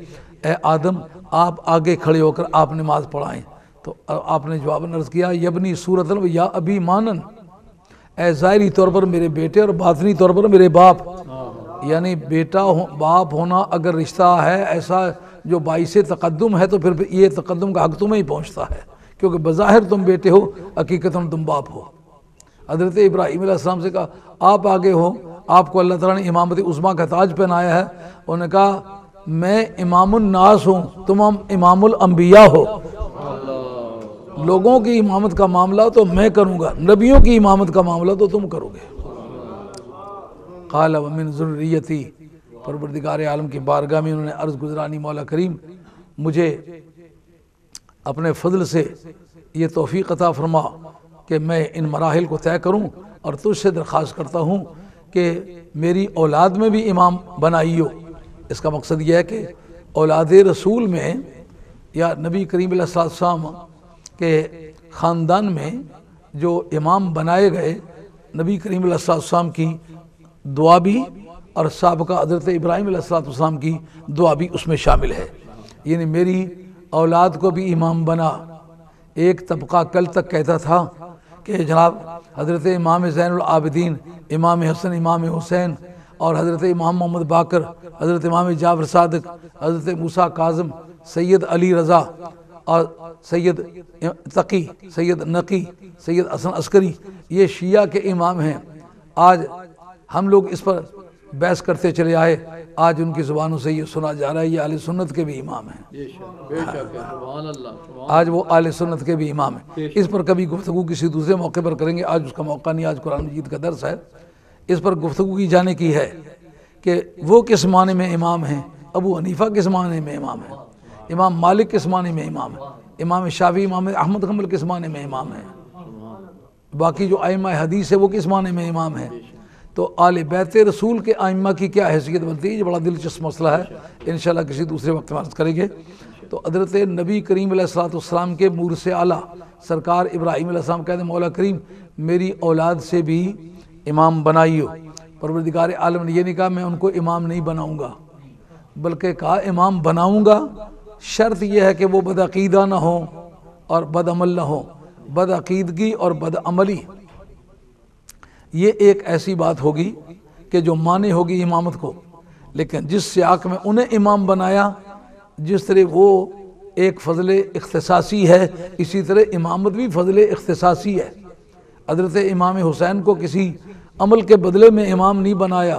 اے آدم، آپ آگے کھڑے ہو کر آپ نماز پڑھائیں۔ تو آپ نے جواب عرض کیا، یبنی صورتن و یا ابی مانن، اے ظاہری طور پر میرے بیٹے اور باطنی طور پر میرے باپ۔ یعنی بیٹا باپ ہونا اگر رشتہ ہے ایسا جو باعث تقدم ہے، تو پھر یہ تقدم کا حق تمہیں ہی پہنچتا ہے، کیونکہ بظاہر تم بیٹے ہو، حقیقتاً تم باپ ہو۔ حضرت ابراہیم علیہ السلام سے کہا آپ آگے ہو، آپ کو اللہ تعالیٰ نے امامت عظمیٰ کا تاج پہنایا ہے۔ انہوں نے کہا میں امام الناس ہوں، تم امام الانبیاء ہو۔ لوگوں کی امامت کا معاملہ تو میں کروں گا، نبیوں کی امامت کا معاملہ تو تم کرو گے۔ قال ومن ذریتی، پروردگار عالم کی بارگاہ میں انہوں نے عرض گزرانی، مولا کریم مجھے اپنے فضل سے یہ توفیق عطا فرما کہ میں ان مراحل کو طے کروں، اور تجھ سے درخواست کرتا ہوں کہ میری اولاد میں بھی امام بنائیو۔ اس کا مقصد یہ ہے کہ اولاد رسول میں یا نبی کریم علیہ السلام کے خاندان میں جو امام بنائے گئے، نبی کریم علیہ السلام کی دعا بھی اور سابقہ حضرت ابراہیم علیہ السلام کی دعا بھی اس میں شامل ہے۔ یعنی میری اولاد کو بھی امام بنا۔ ایک طبقہ کل تک کہتا تھا کہ جناب حضرت امام زین العابدین، امام حسن، امام حسین، اور حضرت امام محمد باقر، حضرت امام جعفر صادق، حضرت موسیٰ کاظم، سید علی رضا، اور سید تقی، سید نقی، سید حسن عسکری، یہ شیعہ کے امام ہیں۔ آج ہم لوگ اس پر بحث کرتے چلے آئے، آج ان کی زبانوں سے یہ سنا جا رہا ہے یہ اہل سنت کے بھی امام ہیں۔ آج وہ اہل سنت کے بھی امام ہیں۔ اس پر کبھی گفتگو کسی دوسرے موقع پر کریں گے، آج اس کا موقع نہیں، آج قرآن مجید کا درس ہے۔ اس پر گفتگو کی جانے کی ہے کہ وہ کس معنی میں امام ہیں، ابو حنیفہ کس معنی میں امام ہیں، امام مالک کس معنی میں امام ہیں، امام شافعی، امام احمد حنبل کس معنی میں امام ہیں، باقی جو ائمہ حدیث ہے وہ کس معنی میں امام ہیں۔ تو آل بیت رسول کے ائمہ کی کیا حیثیت بنتی ہے، یہ بڑا دلچسپ مسئلہ ہے، انشاءاللہ کسی دوسرے وقت میں عرض کریں گے۔ تو حضرت نبی کریم علیہ السلام کے مورث اعلیٰ سرکار ابراہیم علیہ السلام کہتے ہیں مولا کریم میری اولاد سے بھی امام بنائیو۔ پروردگار عالم نے یہ نہیں کہا میں ان کو امام نہیں بناؤں گا، بلکہ کہا امام بناؤں گا، شرط یہ ہے کہ وہ بدعقیدہ نہ ہو اور بد عمل نہ ہو۔ بدعقیدگی اور بد عملی یہ ایک ایسی بات ہوگی کہ جو مانے ہوگی امامت کو، لیکن جس سیاق میں انہیں امام بنایا، جس طرح وہ ایک فضل اختصاصی ہے، اسی طرح امامت بھی فضل اختصاصی ہے۔ حضرت امام حسین کو کسی عمل کے بدلے میں امام نہیں بنایا،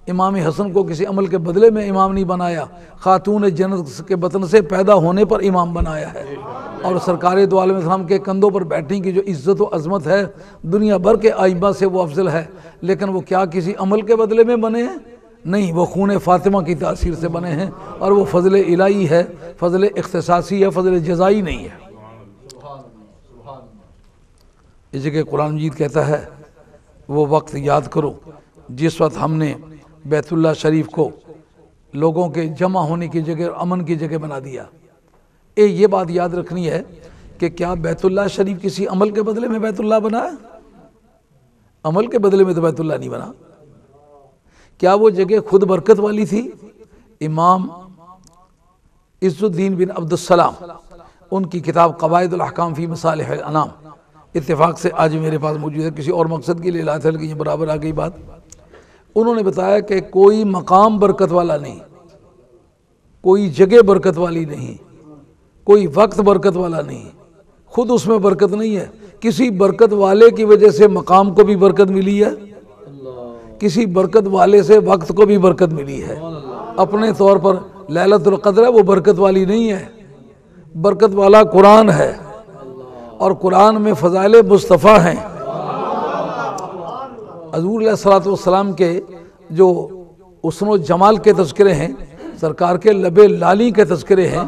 امام حسن کو کسی عمل کے بدلے میں امام نہیں بنایا، خاتون جنت کے بطن سے پیدا ہونے پر امام بنایا ہے۔ اور سرکار دو عالم اسلام کے کندھوں پر بیٹھنے کی جو عزت و عظمت ہے دنیا بھر کے ائمہ سے وہ افضل ہے، لیکن وہ کیا کسی عمل کے بدلے میں بنے ہیں؟ نہیں، وہ خون فاطمہ کی تاثیر سے بنے ہیں، اور وہ فضل الہی ہے، فضل اختصاصی ہے، فضل جزائی نہیں ہے۔ اس جگہ قرآن مجید کہتا ہے وہ وقت یاد کرو جس وقت ہم نے بیت اللہ شریف کو لوگوں کے جمع ہونے کی جگہ، امن کی جگہ بنا دیا۔ یہ بات یاد رکھنی ہے کہ کیا بیت اللہ شریف کسی عمل کے بدلے میں بیت اللہ بنا ہے؟ عمل کے بدلے میں تو بیت اللہ نہیں بنا۔ کیا وہ جگہ خود برکت والی تھی؟ امام عز الدین بن عبد السلام، ان کی کتاب قواعد الاحکام فی مصالح الانام اتفاق سے آج میرے پاس موجود ہے، کسی اور مقصد کے لیے لایا تھا لیکن یہ برابر آ گئی بات۔ انہوں نے بتایا کہ کوئی مقام برکت والا نہیں، کوئی جگہ برکت والی نہیں، کوئی وقت برکت والا نہیں، خود اس میں برکت نہیں ہے، کسی برکت والے کی وجہ سے مقام کو بھی برکت ملی ہے، کسی برکت والے سے وقت کو بھی برکت ملی ہے۔ اپنے طور پر لیلۃ القدر ہے، وہ برکت والی نہیں ہے، برکت والا قرآن ہے اور قرآن میں فضائل مصطفیٰ ہیں۔ حضور علیہ الصلوۃ والسلام کے جو حسن و جمال کے تذکرے ہیں، سرکار کے لب لالی کے تذکرے ہیں،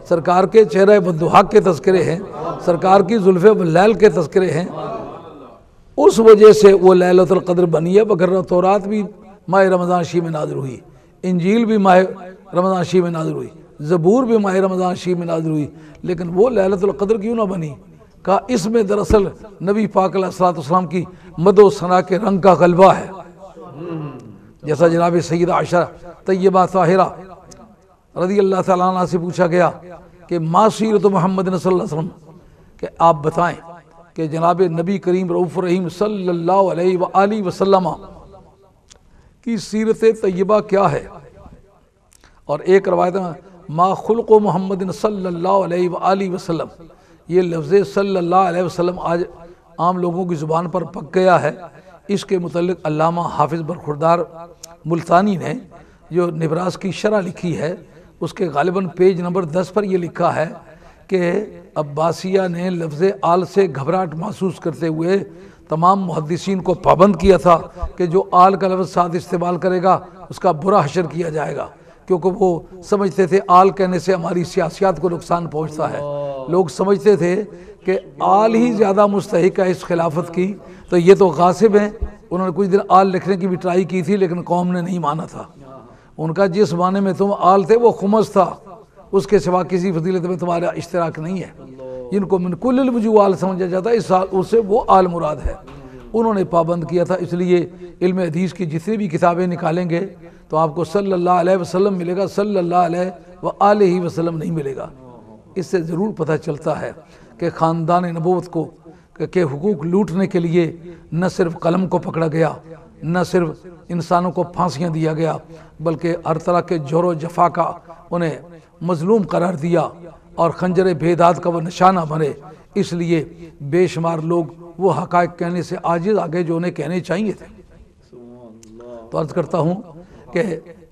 سرکار کے چہرہ بدحاق کے تذکرے ہیں، سرکار کی زلف باللیل کے تذکرے ہیں، اس وجہ سے وہ لیلۃ القدر بنی ہے۔ وگرنہ تورات بھی ماہ رمضان شریف میں نازل ہوئی، انجیل بھی ماہ رمضان شریف میں نازل ہوئی، زبور بھی ماہ رمضان شریف میں نازل ہوئی، لیکن وہ لیلۃ القدر کیوں نہ بنی؟ کہا اس میں دراصل نبی پاک علیہ الصلوۃ والسلام کی مد و ثنا کے رنگ کا غلبہ ہے، جیسا جناب سیدہ عائشہ طیبہ طاہرہ رضی اللہ تعالیٰ عنہ سے پوچھا گیا کہ ما سیرت محمد صلی اللہ علیہ وسلم، کہ آپ بتائیں کہ جناب نبی کریم رؤوف الرحیم صلی اللہ علیہ وآلہ وسلم کی سیرت طیبہ کیا ہے؟ اور ایک روایت میں ما خلق محمد صلی اللہ علیہ وآلہ وسلم، یہ لفظ صلی اللہ علیہ وسلم آج عام لوگوں کی زبان پر پک گیا ہے۔ اس کے متعلق علامہ حافظ برخوردار ملتانی نے جو نبراس کی شرح لکھی ہے، اس کے غالباً پیج نمبر 10 پر یہ لکھا ہے کہ عباسیہ نے لفظ آل سے گھبراہٹ محسوس کرتے ہوئے تمام محدثین کو پابند کیا تھا کہ جو آل کا لفظ ساتھ استعمال کرے گا اس کا برا حشر کیا جائے گا، کیونکہ وہ سمجھتے تھے آل کہنے سے ہماری سیاسیات کو نقصان پہنچتا ہے۔ لوگ سمجھتے تھے کہ آل ہی زیادہ مستحق ہے اس خلافت کی، تو یہ تو غاصب ہیں۔ انہوں نے کچھ دن آل لکھنے کی بھی ٹرائی کی تھی، لیکن قوم نے نہیں مانا تھا۔ ان کا جس معنی میں تم آل تھے وہ خمس تھا، اس کے سوا کسی فضیلت میں تمہارا اشتراک نہیں ہے۔ جن کو من کل الوجوہ آل سمجھا جاتا ہے، اس سے وہ آل مراد ہے۔ انہوں نے پابند کیا تھا، اس لیے علم حدیث کی جتنی بھی کتابیں نکالیں گے تو آپ کو صلی اللہ علیہ وسلم ملے گا، صلی اللہ علیہ وآلہ وسلم نہیں ملے گا۔ اس سے ضرور پتہ چلتا ہے کہ خاندان نبوت کو کہ حقوق لوٹنے کے لیے نہ صرف قلم کو پکڑا گیا، نہ صرف انسانوں کو پھانسیاں دیا گیا، بلکہ ہر طرح کے جور و جفا کا انہیں مظلوم قرار دیا اور خنجر بیداد کا وہ نشانہ بنے۔ اس لیے بے شمار لوگ وہ حقائق کہنے سے عاجز آگے جو انہیں کہنے چاہیے تھے۔ تو عرض کرتا ہوں کہ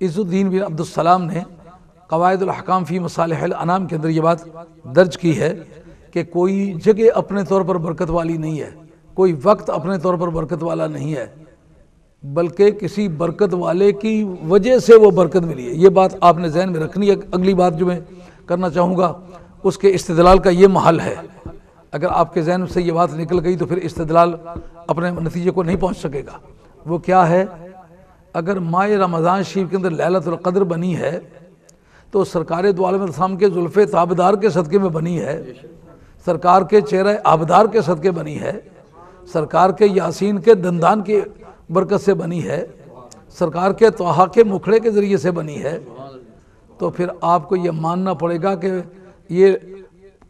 عز الدین بن عبد السلام نے قواعد الاحکام فی مصالح الانام کے اندر یہ بات درج کی ہے کہ کوئی جگہ اپنے طور پر برکت والی نہیں ہے، کوئی وقت اپنے طور پر برکت والا نہیں ہے، بلکہ کسی برکت والے کی وجہ سے وہ برکت ملی ہے۔ یہ بات آپ نے ذہن میں رکھنی ہے۔ اگلی بات جو میں کرنا چاہوں گا اس کے استدلال کا یہ محل ہے۔ اگر آپ کے ذہن سے یہ بات نکل گئی تو پھر استدلال اپنے نتیجے کو نہیں پہنچ سکے گا۔ وہ کیا ہے؟ اگر ماہ رمضان شریف کے اندر لیلۃ القدر بنی ہے تو سرکار دو عالم السلام کے زلف تابدار کے صدقے میں بنی ہے، سرکار کے چہرہ آبدار کے صدقے بنی ہے، سرکار کے یاسین کے دندان کی برکت سے بنی ہے، سرکار کے طٰہٰ کے مکھڑے کے ذریعے سے بنی ہے، تو پھر آپ کو یہ ماننا پڑے گا کہ یہ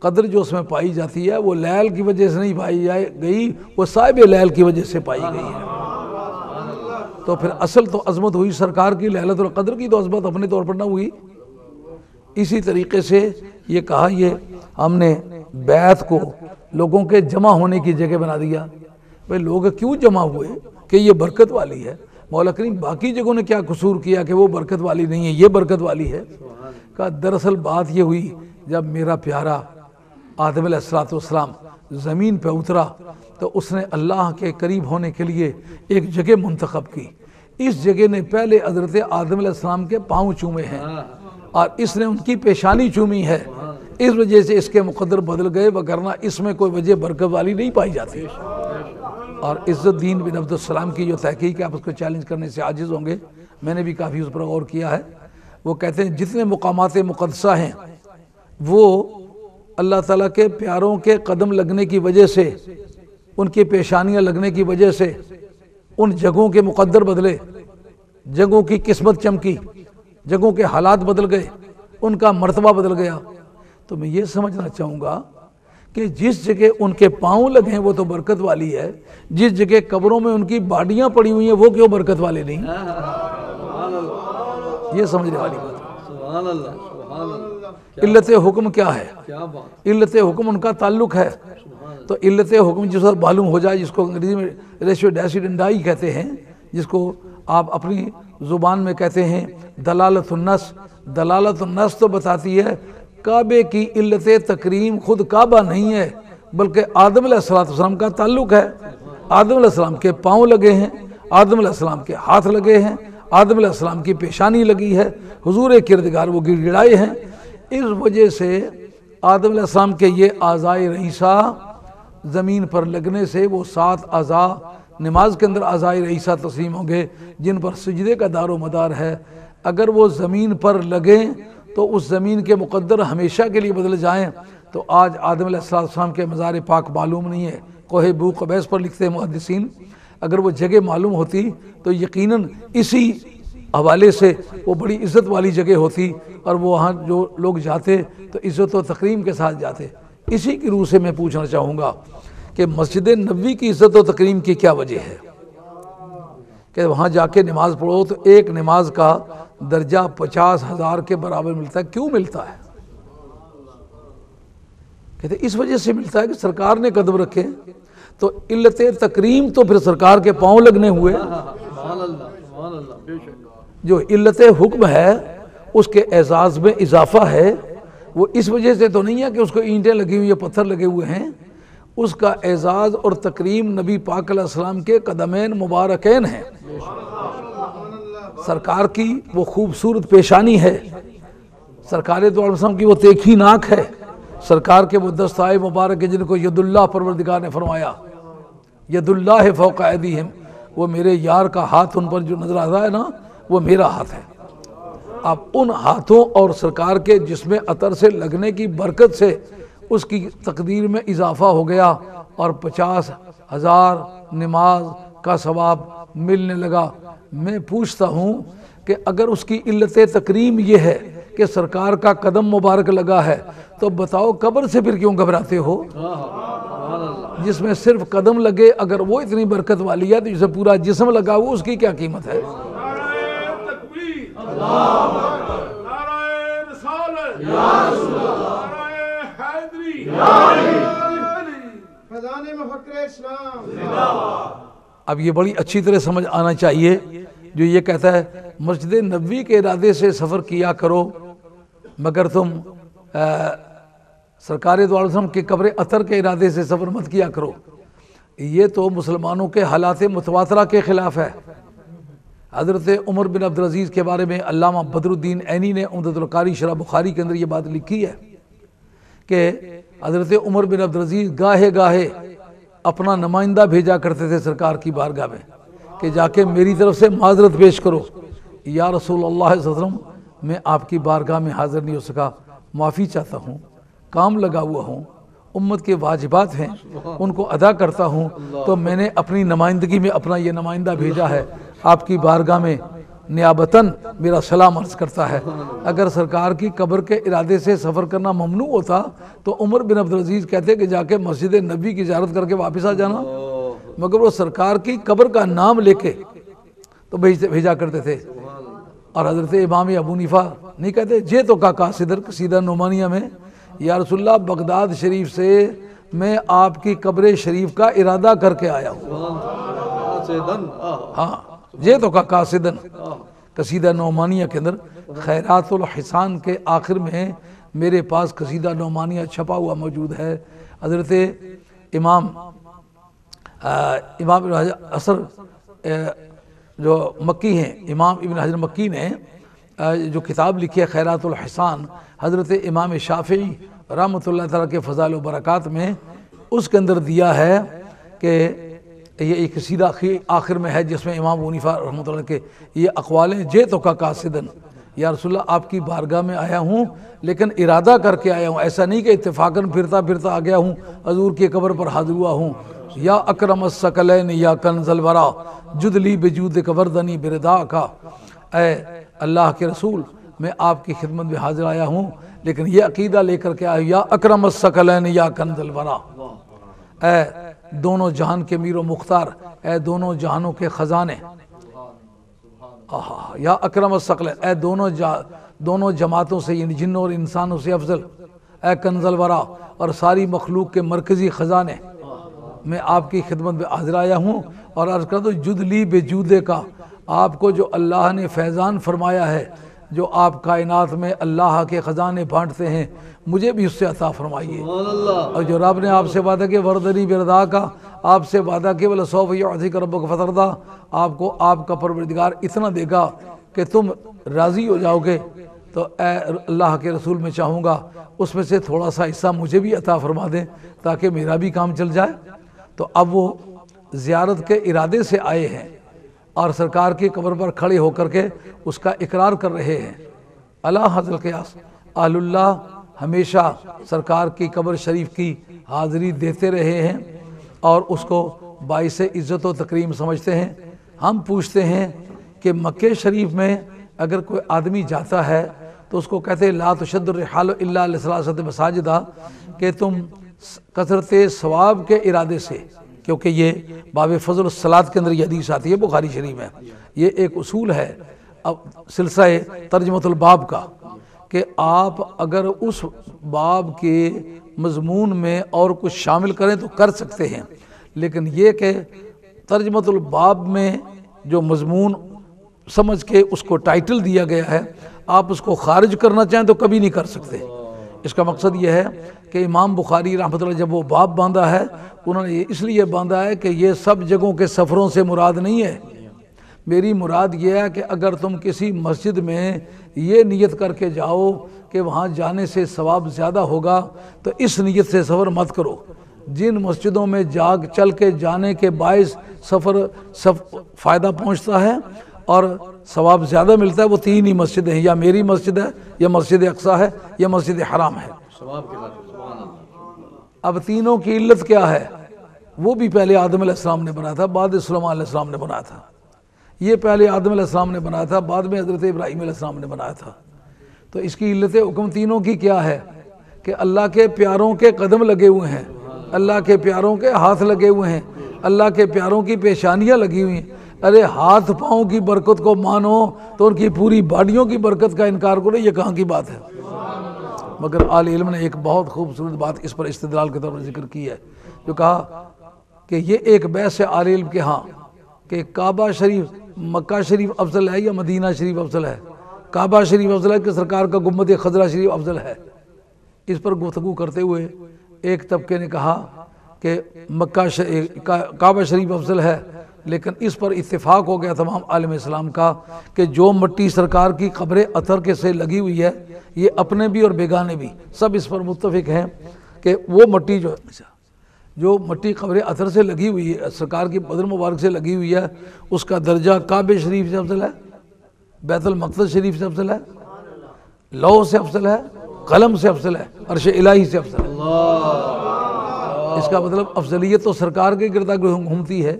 قدر جو اس میں پائی جاتی ہے وہ لیل کی وجہ سے نہیں پائی گئی، وہ صاحب لیل کی وجہ سے پائی گئی ہے۔ تو پھر اصل تو عظمت ہوئی سرکار کی، لیلۃ القدر کی تو عظمت اپنے طور پر نہ ہوئی۔ اسی طریقے سے یہ کہا یہ ہم نے بیعت کو لوگوں کے جمع ہونے کی جگہ بنا دیا۔ بھئی لوگ کیوں جمع ہوئے؟ کہ یہ برکت والی ہے۔ مولا کریم باقی جگہوں نے کیا قصور کیا کہ وہ برکت والی نہیں ہے، یہ برکت والی ہے؟ کہا دراصل بات یہ ہوئی جب میرا پیارا آدم علیہ السلام زمین پہ اترا تو اس نے اللہ کے قریب ہونے کے لیے ایک جگہ منتخب کی۔ اس جگہ نے پہلے حضرت آدم علیہ السلام کے پاؤں چومے ہیں اور اس نے ان کی پیشانی چومی ہے، اس وجہ سے اس کے مقدر بدل گئے، وگرنہ اس میں کوئی وجہ برکت والی نہیں پائی جاتی۔ اور عز الدین بن عبد السلام کی جو تحقیق ہے آپ اس کو چیلنج کرنے سے عاجز ہوں گے، میں نے بھی کافی اس پر غور کیا ہے۔ وہ کہتے ہیں جتنے مقامات مقدسہ ہیں وہ اللہ تعالیٰ کے پیاروں کے قدم لگنے کی وجہ سے، ان کی پیشانیاں لگنے کی وجہ سے ان جگہوں کے مقدر بدلے، جگہوں کی قسمت چمکی، جگہوں کے حالات بدل گئے، ان کا مرتبہ بدل گیا۔ تو میں یہ سمجھنا چاہوں گا کہ جس جگہ ان کے پاؤں لگے ہیں وہ تو برکت والی ہے، جس جگہ قبروں میں ان کی باڈیاں پڑی ہوئی ہیں وہ کیوں برکت والے نہیں؟ یہ سمجھنے والی بات ہے۔ علت حکم کیا ہے؟ علت حکم ان کا تعلق ہے۔ تو علت حکم جس وقت معلوم ہو جائے، جس کو انگریزی میں ریشیو ڈیسیڈنڈائی کہتے ہیں، جس کو آپ اپنی زبان میں کہتے ہیں دلالت النص۔ دلالت النص تو بتاتی ہے کعبے کی علت تکریم خود کعبہ نہیں ہے بلکہ آدم علیہ السلام کا تعلق ہے۔ آدم علیہ السلام کے پاؤں لگے ہیں، آدم علیہ السلام کے ہاتھ لگے ہیں، آدم علیہ السلام کی پیشانی لگی ہے، حضور کردگار وہ گڑ گڑائے ہیں۔ اس وجہ سے آدم علیہ السلام کے یہ اعضائے رئیسہ زمین پر لگنے سے وہ 7 اعضاء نماز کے اندر اعضائے رئیسہ تسلیم ہوں گے جن پر سجدے کا دار و مدار ہے۔ اگر وہ زمین پر لگیں تو اس زمین کے مقدر ہمیشہ کے لیے بدل جائیں تو آج آدم علیہ السلام کے مزار پاک معلوم نہیں ہے۔ کوہ بو قبیس پر لکھتے ہیں محدثین، اگر وہ جگہ معلوم ہوتی تو یقیناً اسی حوالے سے وہ بڑی عزت والی جگہ ہوتی اور وہ وہاں جو لوگ جاتے تو عزت و تکریم کے ساتھ جاتے۔ اسی کی روح سے میں پوچھنا چاہوں گا کہ مسجد نبوی کی عزت و تکریم کی کیا وجہ ہے کہ وہاں جا کے نماز پڑھو تو ایک نماز کا درجہ 50,000 کے برابر ملتا ہے؟ کیوں ملتا ہے؟ کہتے اس وجہ سے ملتا ہے کہ سرکار نے قدم رکھے تو علت تکریم تو پھر سرکار کے پاؤں لگنے ہوئے۔ جو علت حکم ہے اس کے اعزاز میں اضافہ ہے، وہ اس وجہ سے تو نہیں ہے کہ اس کو اینٹیں لگی ہوئی یا پتھر لگے ہوئے ہیں، اس کا اعزاز اور تکریم نبی پاک علیہ السلام کے قدمین مبارکین ہیں۔ سرکار کی وہ خوبصورت پیشانی ہے، سرکار دو علیہ السلام کی وہ تیکھی ناک ہے، سرکار کے وہ دستائے مبارک جن کو ید اللہ پروردگار نے فرمایا ید اللہ فوق ایدیہم، وہ میرے یار کا ہاتھ ان پر جو نظر آتا ہے نا وہ میرا ہاتھ ہے۔ اب ان ہاتھوں اور سرکار کے جسم عطر سے لگنے کی برکت سے اس کی تقدیر میں اضافہ ہو گیا اور 50,000 نماز کا ثواب ملنے لگا۔ میں پوچھتا ہوں کہ اگر اس کی علت تکریم یہ ہے کہ سرکار کا قدم مبارک لگا ہے تو بتاؤ قبر سے پھر کیوں گھبراتے ہو؟ جس میں صرف قدم لگے اگر وہ اتنی برکت والی ہے تو جسے پورا جسم لگا ہوا اس کی کیا قیمت ہے؟ اب یہ بڑی اچھی طرح سمجھ آنا چاہیے جو یہ کہتا ہے مسجد نبوی کے ارادے سے سفر کیا کرو مگر تم سرکار دو علیہ وسلم کے قبر اطہر کے ارادے سے سفر مت کیا کرو، یہ تو مسلمانوں کے حالات متواترہ کے خلاف ہے۔ حضرت عمر بن عبدالعزیز کے بارے میں علامہ بدر الدین عینی نے عمدۃ القاری شرح بخاری کے اندر یہ بات لکھی ہے کہ حضرت عمر بن عبدالعزیز گاہے گاہے اپنا نمائندہ بھیجا کرتے تھے سرکار کی بارگاہ میں کہ جا کے میری طرف سے معذرت پیش کرو، یا رسول اللہ صلی اللہ علیہ وسلم میں آپ کی بارگاہ میں حاضر نہیں ہو سکا، معافی چاہتا ہوں، کام لگا ہوا ہوں، امت کے واجبات ہیں ان کو ادا کرتا ہوں، تو میں نے اپنی نمائندگی میں اپنا یہ نمائندہ بھیجا ہے، آپ کی بارگاہ میں نیابتاً میرا سلام عرض کرتا ہے۔ اگر سرکار کی قبر کے ارادے سے سفر کرنا ممنوع ہوتا تو عمر بن عبدالعزیز کہتے کہ جا کے مسجد نبی کی زیارت کر کے واپس آ جانا، مگر وہ سرکار کی قبر کا نام لے کے تو بھیجا کرتے تھے۔ اور حضرت امام ابو حنیفہ نہیں کہتے جے تو کا قاصدر قصیدہ نعمانیہ میں یا رسول اللہ بغداد شریف سے میں آپ کی قبر شریف کا ارادہ کر کے آیا ہوں۔ ہاں جے تو کا قاصدن قصیدہ نعمانیہ کے اندر خیرات الحسان کے آخر میں میرے پاس قصیدہ نعمانیہ چھپا ہوا موجود ہے۔ حضرت امام ابن حجر اثر جو مکی ہیں، امام ابن حجر مکی نے جو کتاب لکھی ہے خیرات الحسان، حضرت امام شافعی رحمۃ اللہ تعالیٰ کے فضائل و برکات میں اس کے اندر دیا ہے کہ یہ ایک قصیدہ آخر میں ہے جس میں امام ابو حنیفہ رحمۃ اللہ کے یہ اقوال ہیں، جے تو کا قاصدن، یا رسول اللہ آپ کی بارگاہ میں آیا ہوں لیکن ارادہ کر کے آیا ہوں، ایسا نہیں کہ اتفاقاً پھرتا پھرتا آ گیا ہوں، حضور کی قبر پر حاضر ہوا ہوں۔ یا اکرم الثقلین یا کنز الورا جدلی بجودک وردنی بردا کا، اے اللہ کے رسول میں آپ کی خدمت میں حاضر آیا ہوں لیکن یہ عقیدہ لے کر کے آیا یا اکرم الثقلین یا کنز الورا، اے دونوں جہان کے میر و مختار، اے دونوں جہانوں کے خزانے، یا اکرم الثقلین، اے دونوں جماعتوں سے یعنی جنوں اور انسانوں سے افضل، اے کنز الورا اور ساری مخلوق کے مرکزی خزانے، میں آپ کی خدمت میں حاضر آیا ہوں اور عرض کر دو جدلی بے جودے کا، آپ کو جو اللہ نے فیضان فرمایا ہے جو آپ کائنات میں اللہ کے خزانے بانٹتے ہیں مجھے بھی اس سے عطا فرمائیے۔ اور جو رب نے آپ سے وعدہ کیا وردنی برضا کا، آپ سے وعدہ کیا وَلَسَوْفَ يُعْطِيكَ رَبُّكَ فَتَرْضَىٰ، آپ کو آپ کا پروردگار اتنا دے گا کہ تم راضی ہو جاؤ گے، تو اے اللہ کے رسول میں چاہوں گا اس میں سے تھوڑا سا حصہ مجھے بھی عطا فرما دیں تاکہ میرا بھی کام چل جائے۔ تو اب وہ زیارت کے ارادے سے آئے ہیں اور سرکار کی قبر پر کھڑے ہو کر کے اس کا اقرار کر رہے ہیں۔ اللہ حضرت قیاس اہل اللہ ہمیشہ سرکار کی قبر شریف کی حاضری دیتے رہے ہیں اور اس کو باعث عزت و تکریم سمجھتے ہیں۔ ہم پوچھتے ہیں کہ مکہ شریف میں اگر کوئی آدمی جاتا ہے تو اس کو کہتے ہیں لا تشد الرحال الا لثلاثۃ مساجد، کہ تم کثرت ثواب کے ارادے سے، کیونکہ یہ باب فضل الصلاۃ کے اندر یہ حدیث آتی ہے بخاری شریف میں، یہ ایک اصول ہے اب سلسلہ ترجمۃ الباب کا، کہ آپ اگر اس باب کے مضمون میں اور کچھ شامل کریں تو کر سکتے ہیں، لیکن یہ کہ ترجمۃ الباب میں جو مضمون سمجھ کے اس کو ٹائٹل دیا گیا ہے آپ اس کو خارج کرنا چاہیں تو کبھی نہیں کر سکتے۔ اس کا مقصد یہ ہے کہ امام بخاری رحمۃ اللہ جب وہ باب باندھا ہے انہوں نے یہ اس لیے باندھا ہے کہ یہ سب جگہوں کے سفروں سے مراد نہیں ہے، میری مراد یہ ہے کہ اگر تم کسی مسجد میں یہ نیت کر کے جاؤ کہ وہاں جانے سے ثواب زیادہ ہوگا تو اس نیت سے سفر مت کرو۔ جن مسجدوں میں چل کے جانے کے باعث فائدہ پہنچتا ہے اور ثواب زیادہ ملتا ہے وہ تین ہی مسجدیں ہیں، یا میری مسجد ہے یا مسجد اقصی ہے یا مسجد حرام ہے۔ اب تینوں کی علت کیا ہے؟ وہ بھی پہلے آدم علیہ السلام نے بنایا تھا، بعد سلیمان علیہ السلام نے بنایا تھا۔ یہ پہلے آدم علیہ السلام نے بنایا تھا، بعد میں حضرت ابراہیم علیہ السلام نے بنایا تھا۔ تو اس کی علت حکم تینوں کی کیا ہے کہ اللہ کے پیاروں کے قدم لگے ہوئے ہیں، اللہ کے پیاروں کے ہاتھ لگے ہوئے ہیں، اللہ کے پیاروں کی پیشانیاں لگی ہوئی ہیں۔ ارے ہاتھ پاؤں کی برکت کو مانو تو ان کی پوری باڈیوں کی برکت کا انکار کرو، یہ کہاں کی بات ہے؟ مگر اہل علم نے ایک بہت خوبصورت بات اس پر استدلال کے طور پر ذکر کی ہے، جو کہا کہ یہ ایک بحث ہے اہل علم کے ہاں کہ کعبہ شریف مکہ شریف افضل ہے یا مدینہ شریف افضل ہے، کعبہ شریف افضل ہے کہ سرکار کا گنبد خضرا شریف افضل ہے۔ اس پر گفتگو کرتے ہوئے ایک طبقے نے کہا کہ کعبہ شریف افضل ہے، لیکن اس پر اتفاق ہو گیا تمام عالم اسلام کا کہ جو مٹی سرکار کی قبر اطہر کے سے لگی ہوئی ہے، یہ اپنے بھی اور بیگانے بھی سب اس پر متفق ہیں کہ وہ مٹی جو مٹی قبر اطہر سے لگی ہوئی ہے، سرکار کی بدن مبارک سے لگی ہوئی ہے، اس کا درجہ کعبہ شریف سے افضل ہے، بیت المقدس شریف سے افضل ہے، لوح سے افضل ہے، قلم سے افضل ہے، عرش الہی سے افضل ہے۔ اس کا مطلب افضلیت تو سرکار کے گرد گھومتی ہے۔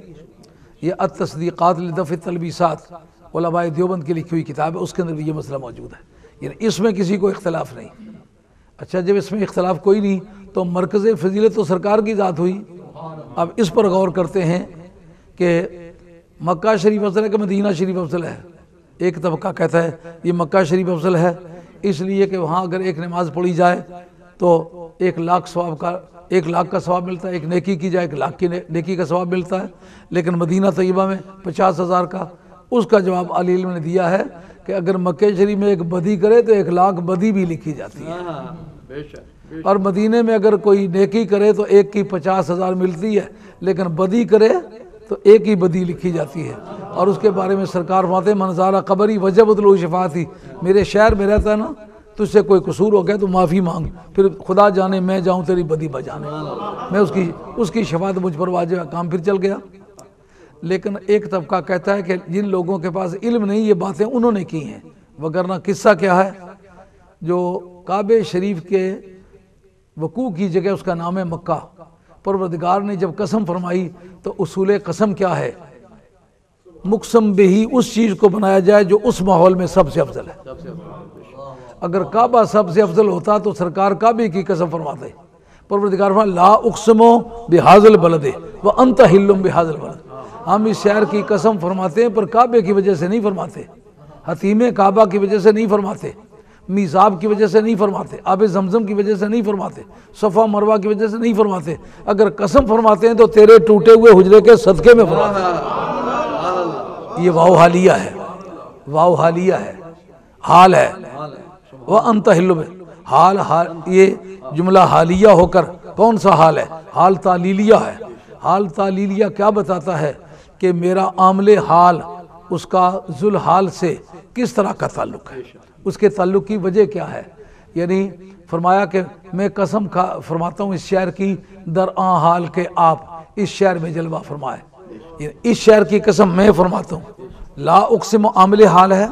یہ التصدیقات لدفع التلبیسات علماء دیوبند کی لکھی ہوئی کتاب ہے، اس کے اندر بھی یہ مسئلہ موجود ہے، یعنی اس میں کسی کو اختلاف نہیں۔ اچھا جب اس میں اختلاف کوئی نہیں تو مرکز فضیلت تو سرکار کی ذات ہوئی۔ اب اس پر غور کرتے ہیں کہ مکہ شریف افضل ہے کہ مدینہ شریف افضل ہے۔ ایک طبقہ کہتا ہے یہ مکہ شریف افضل ہے اس لیے کہ وہاں اگر ایک نماز پڑھی جائے تو 1,00,000 کا ثواب ملتا ہے، ایک نیکی کی جائے 1,00,000 کی نیکی کا ثواب ملتا ہے، لیکن مدینہ طیبہ میں 50,000 کا۔ اس کا جواب علی علم نے دیا ہے کہ اگر مکہ شریف میں ایک بدی کرے تو 1,00,000 بدی بھی لکھی جاتی ہے، اور مدینے میں اگر کوئی نیکی کرے تو ایک کی 50,000 ملتی ہے، لیکن بدی کرے تو ایک ہی بدی لکھی جاتی ہے۔ اور اس کے بارے میں سرکار فرماتے ہیں من زار قبری وجبت له شفاعتی، میرے شہر میں رہتا ہے نا تجھ سے کوئی قصور ہو گیا تو معافی مانگ، پھر خدا جانے میں جاؤں تیری بدی بجانے، میں اس کی شفاعت مجھ پر واجب ہے، کام پھر چل گیا۔ لیکن ایک طبقہ کہتا ہے کہ جن لوگوں کے پاس علم نہیں یہ باتیں انہوں نے کی ہیں، وگرنہ قصہ کیا ہے؟ جو کعبہ شریف کے وقوع کی جگہ اس کا نام ہے مکہ، پروردگار نے جب قسم فرمائی تو اصول قسم کیا ہے؟ مقسم بہی اس چیز کو بنایا جائے جو اس ماحول میں سب سے افضل ہے۔ اگر کعبہ سب سے افضل ہوتا تو سرکار کعبے کی قسم فرماتے، پروردگار فرمایا لا اقسم بہذا البلد وانت حل بہذا البلد، ہم اس شہر کی قسم فرماتے ہیں پر کعبے کی وجہ سے نہیں فرماتے، حتیم کعبہ کی وجہ سے نہیں فرماتے، میزاب کی وجہ سے نہیں فرماتے، آب زمزم کی وجہ سے نہیں فرماتے، صفا مروہ کی وجہ سے نہیں فرماتے، اگر قسم فرماتے ہیں تو تیرے ٹوٹے ہوئے حجرے کے صدقے میں فرماتے ہیں۔ یہ واو حالیہ ہے، واو حالیہ ہے۔ حال ہے، وَأَنْتَ حِلٌّ حال یہ جملہ حالیہ ہو کر کون سا حال ہے؟ حال تعلیلیہ ہے۔ حال تعلیلیہ کیا بتاتا ہے کہ میرا عامل حال اس کا ذوالحال سے کس طرح کا تعلق ہے، اس کے تعلق کی وجہ کیا ہے۔ یعنی فرمایا کہ میں قسم فرماتا ہوں اس شہر کی درآں حال کے آپ اس شہر میں جلوہ فرمائے، یعنی اس شہر کی قسم میں فرماتا ہوں۔ لا اقسم عامل حال ہے،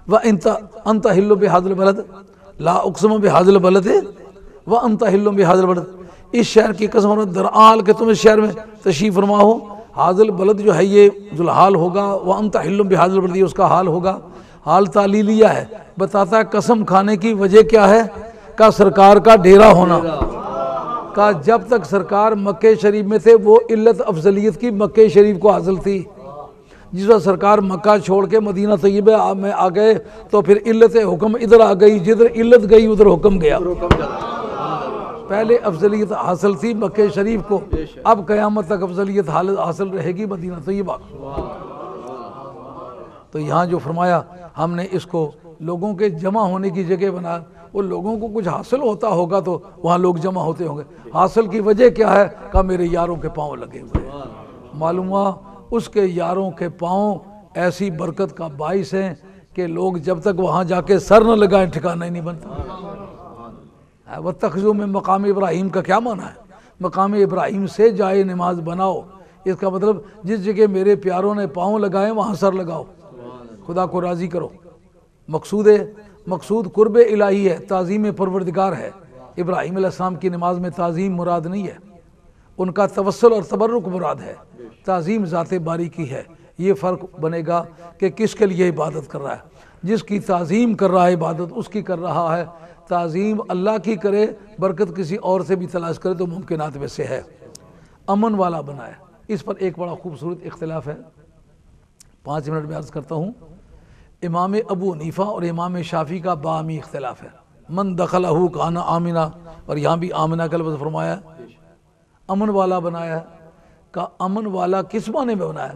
وَأَنْتَ حِلٌّ بِهَذَا الْبَلَدِ، لا اقسم بِهَذَا الْبَلَدِ وَأَنْتَ حِلٌّ بِهَذَا الْبَلَدِ، اس شہر کی قسم درآں حال کہ تم اس شہر میں تشریف فرما ہو۔ حاضر البلد جو ہے یہ ذوالحال ہوگا، وَأَنْتَ حِلٌّ بِهَذَا الْبَلَدِ اس کا حال ہوگا۔ حال تعلیلیہ ہے، بتاتا ہے قسم کھانے کی وجہ کیا ہے، کا سرکار کا ڈیرا ہونا، کا جب تک سرکار مکہ شریف میں تھے وہ علت افضلیت کی مکہ شریف کو حاصل تھی۔ جس وقت سرکار مکہ چھوڑ کے مدینہ طیبہ میں آ گئے تو پھر علت حکم ادھر آ گئی، جدھر علت گئی ادھر حکم گیا۔ پہلے افضلیت حاصل تھی مکہ شریف کو، اب قیامت تک افضلیت حاصل رہے گی مدینہ طیبہ۔ تو یہاں جو فرمایا ہم نے اس کو لوگوں کے جمع ہونے کی جگہ بنا، وہ لوگوں کو کچھ حاصل ہوتا ہوگا تو وہاں لوگ جمع ہوتے ہوں گے۔ حاصل کی وجہ کیا ہے، کہ میرے یاروں کے پاؤں لگے ہوئے ہیں۔ معلوم ہوا اس کے یاروں کے پاؤں ایسی برکت کا باعث ہیں کہ لوگ جب تک وہاں جا کے سر نہ لگائیں ٹھکانہ ہی نہیں بنتا۔ وَاتَّخِذُوا مِن مقام ابراہیم کا کیا معنی ہے؟ مقام ابراہیم سے جائے نماز بناؤ، اس کا مطلب جس جگہ میرے پیاروں نے پاؤں لگائے وہاں سر لگاؤ، خدا کو راضی کرو۔ مقصود قرب الہی ہے، تعظیم پروردگار ہے۔ ابراہیم علیہ السلام کی نماز میں تعظیم مراد نہیں ہے، ان کا توسل اور تبرک مراد ہے، تعظیم ذات باری کی ہے۔ یہ فرق بنے گا کہ کس کے لیے عبادت کر رہا ہے۔ جس کی تعظیم کر رہا ہے عبادت اس کی کر رہا ہے، تعظیم اللہ کی کرے برکت کسی اور سے بھی تلاش کرے تو ممکنات میں سے ہے۔ امن والا بنایا، اس پر ایک بڑا خوبصورت اختلاف ہے، 5 منٹ میں عرض کرتا ہوں۔ امام ابو حنیفہ اور امام شافعی کا باہمی اختلاف ہے۔ من دخلہ کان آمنہ، اور یہاں بھی آمنہ کا لفظ فرمایا، امن والا بنایا۔ کہا امن والا کس معنی میں بنایا؟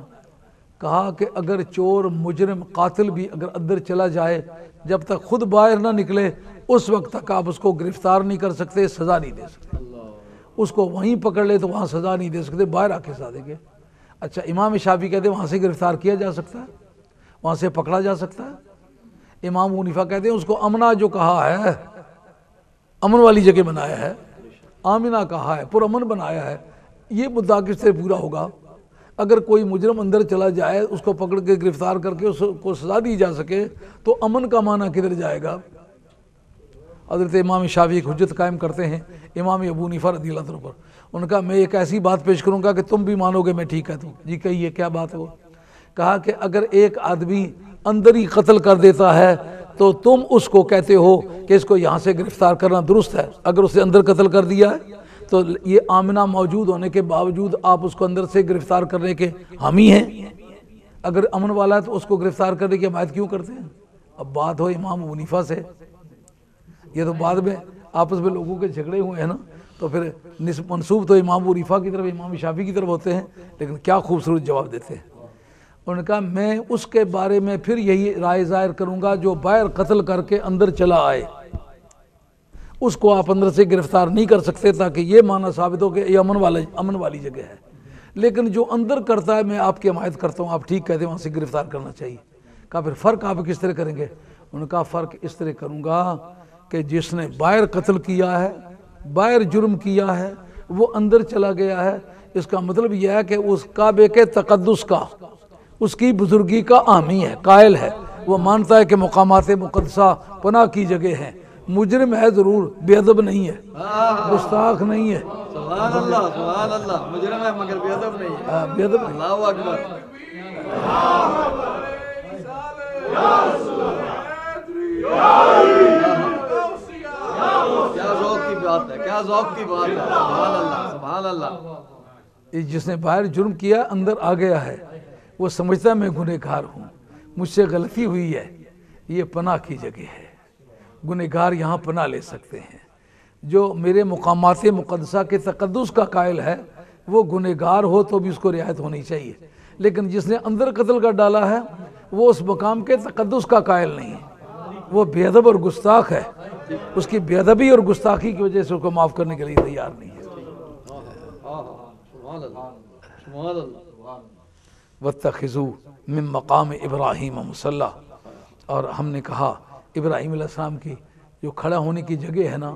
کہا کہ اگر چور مجرم قاتل بھی اگر اندر چلا جائے جب تک خود باہر نہ نکلے اس وقت تک آپ اس کو گرفتار نہیں کر سکتے، سزا نہیں دے سکتے۔ اس کو وہیں پکڑ لے تو وہاں سزا نہیں دے سکتے، باہر آ کے سزا دیں گے۔ اچھا امام شافعی کہتے ہیں وہاں سے گرفتار کیا جا سکتا ہے، وہاں سے پکڑا جا سکتا ہے۔ امام حنیفہ کہتے ہیں اس کو امنہ جو کہا ہے، امن والی جگہ بنایا ہے، آمنہ کہا ہے، پرامن بنایا ہے، یہ مدعا کس سے پورا ہوگا؟ اگر کوئی مجرم اندر چلا جائے اس کو پکڑ کے گرفتار کر کے اس کو سزا دی جا سکے تو امن کا معنی کدھر جائے گا؟ حضرت امام شافعی ایک حجت قائم کرتے ہیں امام ابو حنیفہ رضی اللہ عنہ پر۔ ان کا میں ایک ایسی بات پیش کروں گا کہ تم بھی مانو گے میں ٹھیک کہتا ہوں۔ جی کہیے کیا بات ہے وہ؟ کہا کہ اگر ایک آدمی اندر ہی قتل کر دیتا ہے تو تم اس کو کہتے ہو کہ اس کو یہاں سے گرفتار کرنا درست ہے، اگر اسے اندر قتل کر دیا ہے تو یہ آمنہ موجود ہونے کے باوجود آپ اس کو اندر سے گرفتار کرنے کے حامی ہیں؟ اگر امن والا ہے تو اس کو گرفتار کرنے کی حمایت کیوں کرتے ہیں؟ اب بات ہو امام ابو حنیفہ سے، یہ تو بعد میں آپس میں لوگوں کے جھگڑے ہوئے ہیں نا، تو پھر منسوب تو امام ابو حنیفہ کی طرف امام شافعی کی طرف ہوتے ہیں، لیکن کیا خوبصورت جواب دیتے ہیں۔ انہوں نے کہا میں اس کے بارے میں پھر یہی رائے ظاہر کروں گا جو باہر قتل کر کے اندر چلا آئے، اس کو آپ اندر سے گرفتار نہیں کر سکتے تاکہ یہ معنی ثابت ہو کہ یہ امن والی جگہ ہے، لیکن جو اندر کرتا ہے میں آپ کی حمایت کرتا ہوں، آپ ٹھیک کہتے ہیں وہاں سے گرفتار کرنا چاہیے۔ کہا پھر فرق آپ کس طرح کریں گے؟ انہوں نے کہا فرق اس طرح کروں گا کہ جس نے باہر قتل کیا ہے، باہر جرم کیا ہے، وہ اندر چلا گیا ہے، اس کا مطلب یہ ہے کہ اس کعبے کے تقدس کا، اس کی بزرگی کا حامی ہے، قائل ہے، وہ مانتا ہے کہ مقامات مقدسہ پناہ کی جگہ ہیں۔ مجرم ہے ضرور، بے ادب نہیں ہے، گستاخ نہیں ہے، سبحان اللہ سبحان اللہ، مجرم ہے مگر بے ادب نہیں ہے، بے ادب نہیں۔ اللہ اکبر۔ کیا ذوق کی بات ہے، کیا ذوق کی بات ہے، سبحان اللہ سبحان اللہ۔ جس نے باہر جرم کیا اندر آ گیا ہے، وہ سمجھتا ہے میں گنہگار ہوں، مجھ سے غلطی ہوئی ہے، یہ پناہ کی جگہ ہے، گنہگار یہاں پناہ لے سکتے ہیں۔ جو میرے مقامات مقدسہ کے تقدس کا قائل ہے وہ گنہگار ہو تو بھی اس کو رعایت ہونی چاہیے، لیکن جس نے اندر قتل کر ڈالا ہے وہ اس مقام کے تقدس کا قائل نہیں ہے، وہ بے ادب اور گستاخ ہے، اس کی بے ادبی اور گستاخی کی وجہ سے اس کو معاف کرنے کے لیے تیار نہیں ہے۔ وَاتَّخِذُوا مِن مقام ابراہیم مصلی، اور ہم نے کہا ابراہیم علیہ السلام کی جو کھڑا ہونے کی جگہ ہے نا،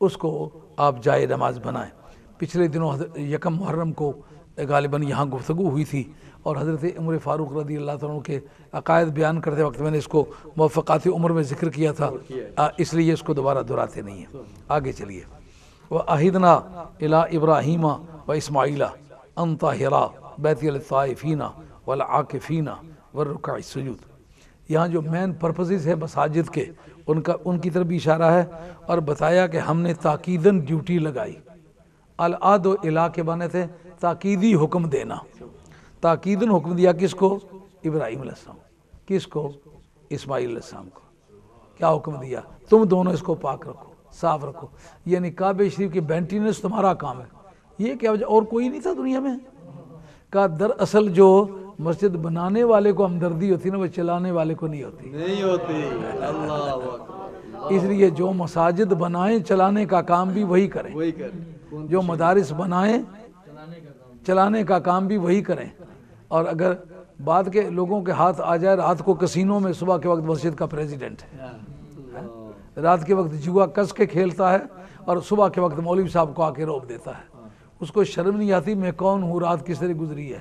اس کو آپ جائے نماز بنائیں۔ پچھلے دنوں یکم محرم کو غالباً یہاں گفتگو ہوئی تھی، اور حضرت عمر فاروق رضی اللہ عنہ کے عقائد بیان کرتے وقت میں نے اس کو موافقات عمر میں ذکر کیا تھا، اس لیے اس کو دوبارہ دہراتے نہیں ہیں۔ آگے چلیے، وَأَعِدْنَا إِلَىٰ إِبْرَاهِيمَ وَإِسْمَاعِيلَ أَن طَاهِرَا بَيْتِيَ لِلطَّائِفِينَ وَالْعَاكِفِينَ وَالرُّكَّعِ السُّجُودِ۔ یہاں جو مین پرپسز ہے مساجد کے، ان کی طرف بھی اشارہ ہے، اور بتایا کہ ہم نے تاکیداً ڈیوٹی لگائی۔ العاد و الہ کے معنی تھے تاکیدی حکم دینا، تاکیداً حکم دیا کس کو؟ ابراہیم علیہ السلام۔ کس کو؟ اسماعیل علیہ السلام کو۔ کیا حکم دیا؟ تم دونوں اس کو پاک رکھو، صاف رکھو، یعنی کعبہ شریف کی مینٹیننس تمہارا کام ہے۔ یہ کیا وجہ؟ اور کوئی نہیں تھا دنیا میں کا دراصل جو مسجد بنانے والے کو ہمدردی ہوتی نا، وہ چلانے والے کو نہیں ہوتی۔ اس لیے جو مساجد بنائیں چلانے کا کام بھی وہی کریں، جو مدارس بنائیں چلانے کا کام بھی وہی کریں۔ اور اگر بعد کے لوگوں کے ہاتھ آ جائے، رات کو کسینوں میں صبح کے وقت مسجد کا پریزیڈنٹ ہے، رات کے وقت جوا کس کے کھیلتا ہے اور صبح کے وقت مولوی صاحب کو آ کے روک دیتا ہے، اس کو شرم نہیں آتی میں کون ہوں، رات کس طرح گزری ہے۔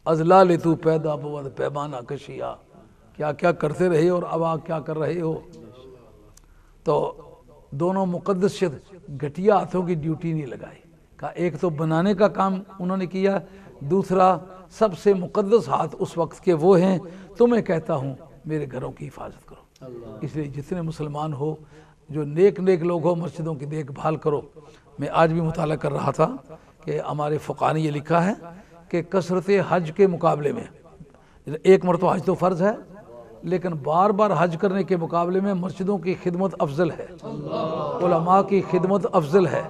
ازلال تو پیدا بود پیمانہ کشیا، کیا کیا کرتے رہے اور اب آپ کیا کر رہے ہو۔ تو دونوں مقدس گھٹیا ہاتھوں کی ڈیوٹی نہیں لگائی، کہا ایک تو بنانے کا کام انہوں نے کیا، دوسرا سب سے مقدس ہاتھ اس وقت کے وہ ہیں، تمہیں کہتا ہوں میرے گھروں کی حفاظت کرو۔ اس لیے جتنے مسلمان ہو، جو نیک لوگ ہو، مسجدوں کی دیکھ بھال کرو۔ میں آج بھی مطالعہ کر رہا تھا کہ ہمارے فقہ نے یہ لکھا ہے کہ کثرت حج کے مقابلے میں، ایک مرتبہ حج تو فرض ہے، لیکن بار بار حج کرنے کے مقابلے میں مسجدوں کی خدمت افضل ہے، علماء کی خدمت افضل ہے،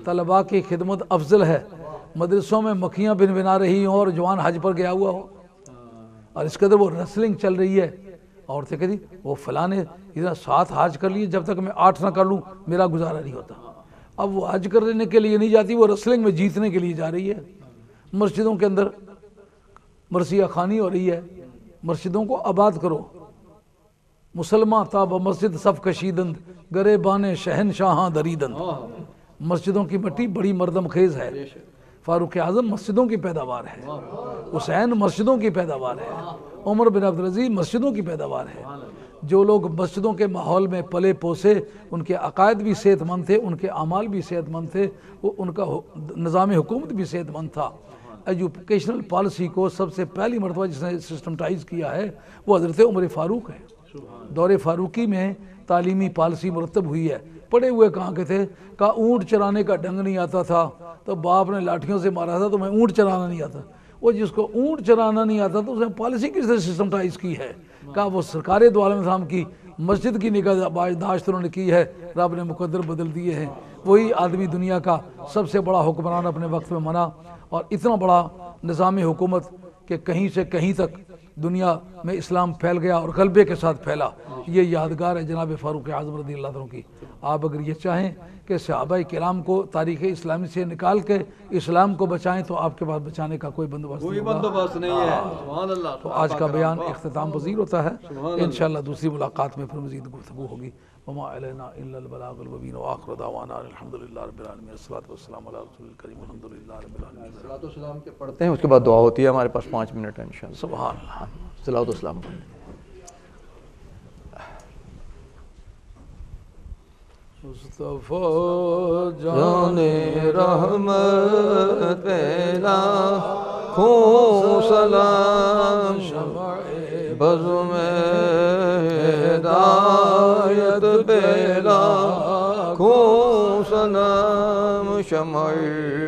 طلباء کی خدمت افضل ہے۔ مدرسوں میں مکھیاں بنا رہی ہوں اور جوان حج پر گیا ہوا ہو، اور اس قدر وہ ریسلنگ چل رہی ہے، عورتیں کہتی وہ فلاں نے اتنا 7 حج کر لیے، جب تک میں 8 نہ کر لوں میرا گزارا نہیں ہوتا۔ اب وہ حج کرنے کے لیے نہیں جاتی، وہ ریسلنگ میں جیتنے کے لیے جا رہی ہے۔ مسجدوں کے اندر مرثیہ خوانی ہو رہی ہے، مسجدوں کو آباد کرو۔ مسلمان تاب مسجد صف کشیدند گرے بانے شہنشاہاں دریدند۔ مسجدوں کی مٹی بڑی مردم خیز ہے۔ فاروق اعظم مسجدوں کی پیداوار ہے، حسین مسجدوں کی پیداوار ہے، عمر بن عبدالعزیز مسجدوں کی پیداوار ہے۔ جو لوگ مسجدوں کے ماحول میں پلے پوسے، ان کے عقائد بھی صحت مند تھے، ان کے اعمال بھی صحت مند تھے، وہ ان کا نظام حکومت بھی صحت مند تھا۔ ایجوکیشنل پالیسی کو سب سے پہلی مرتبہ جس نے سسٹمٹائز کیا ہے وہ حضرت عمر فاروق ہے۔ دور فاروقی میں تعلیمی پالیسی مرتب ہوئی ہے۔ پڑے ہوئے کہاں کے تھے؟ کہا اونٹ چرانے کا ڈنگ نہیں آتا تھا تو باپ نے لاٹھیوں سے مارا تھا، تو میں اونٹ چرانا نہیں آتا۔ وہ جس کو اونٹ چرانا نہیں آتا تو اس نے پالیسی کس طرح سسٹمٹائز کی ہے؟ کہا وہ سرکار دو عالم اسلام کی مسجد کی نگہداشت انہوں نے کی ہے، رب نے مقدر بدل دیے ہیں۔ وہی آدمی دنیا کا سب سے بڑا حکمران اپنے وقت میں بنا، اور اتنا بڑا نظام حکومت کہ کہیں سے کہیں تک دنیا میں اسلام پھیل گیا اور غلبے کے ساتھ پھیلا۔ یہ یادگار ہے جناب فاروق اعظم رضی اللہ عنہ کی۔ آپ اگر یہ چاہیں کہ صحابہ کرام کو تاریخ اسلامی سے نکال کے اسلام کو بچائیں تو آپ کے پاس بچانے کا کوئی بندوبست نہیں ہے۔ سبحان اللہ۔ تو آج کا بیان اختتام پذیر ہوتا ہے، انشاءاللہ دوسری ملاقات میں پھر مزید گفتگو ہوگی۔ وما علینا الا البلاغ المبین وآخر دعوانا الحمدللہ رب العالمین الصلاۃ والسلام علی رسول الکریم الحمدللہ رب العالمین۔ صلاۃ والسلام کے پڑھتے ہیں، اس کے بعد دعا ہوتی ہے، ہمارے پاس 5 منٹ ہے انشاءاللہ۔ سبحان اللہ۔ صلاۃ والسلام پڑھیں۔ مصطفیٰ جان رحمت پہلا خوں سلام بز میں ہدایت پہلا خوں سلام شمع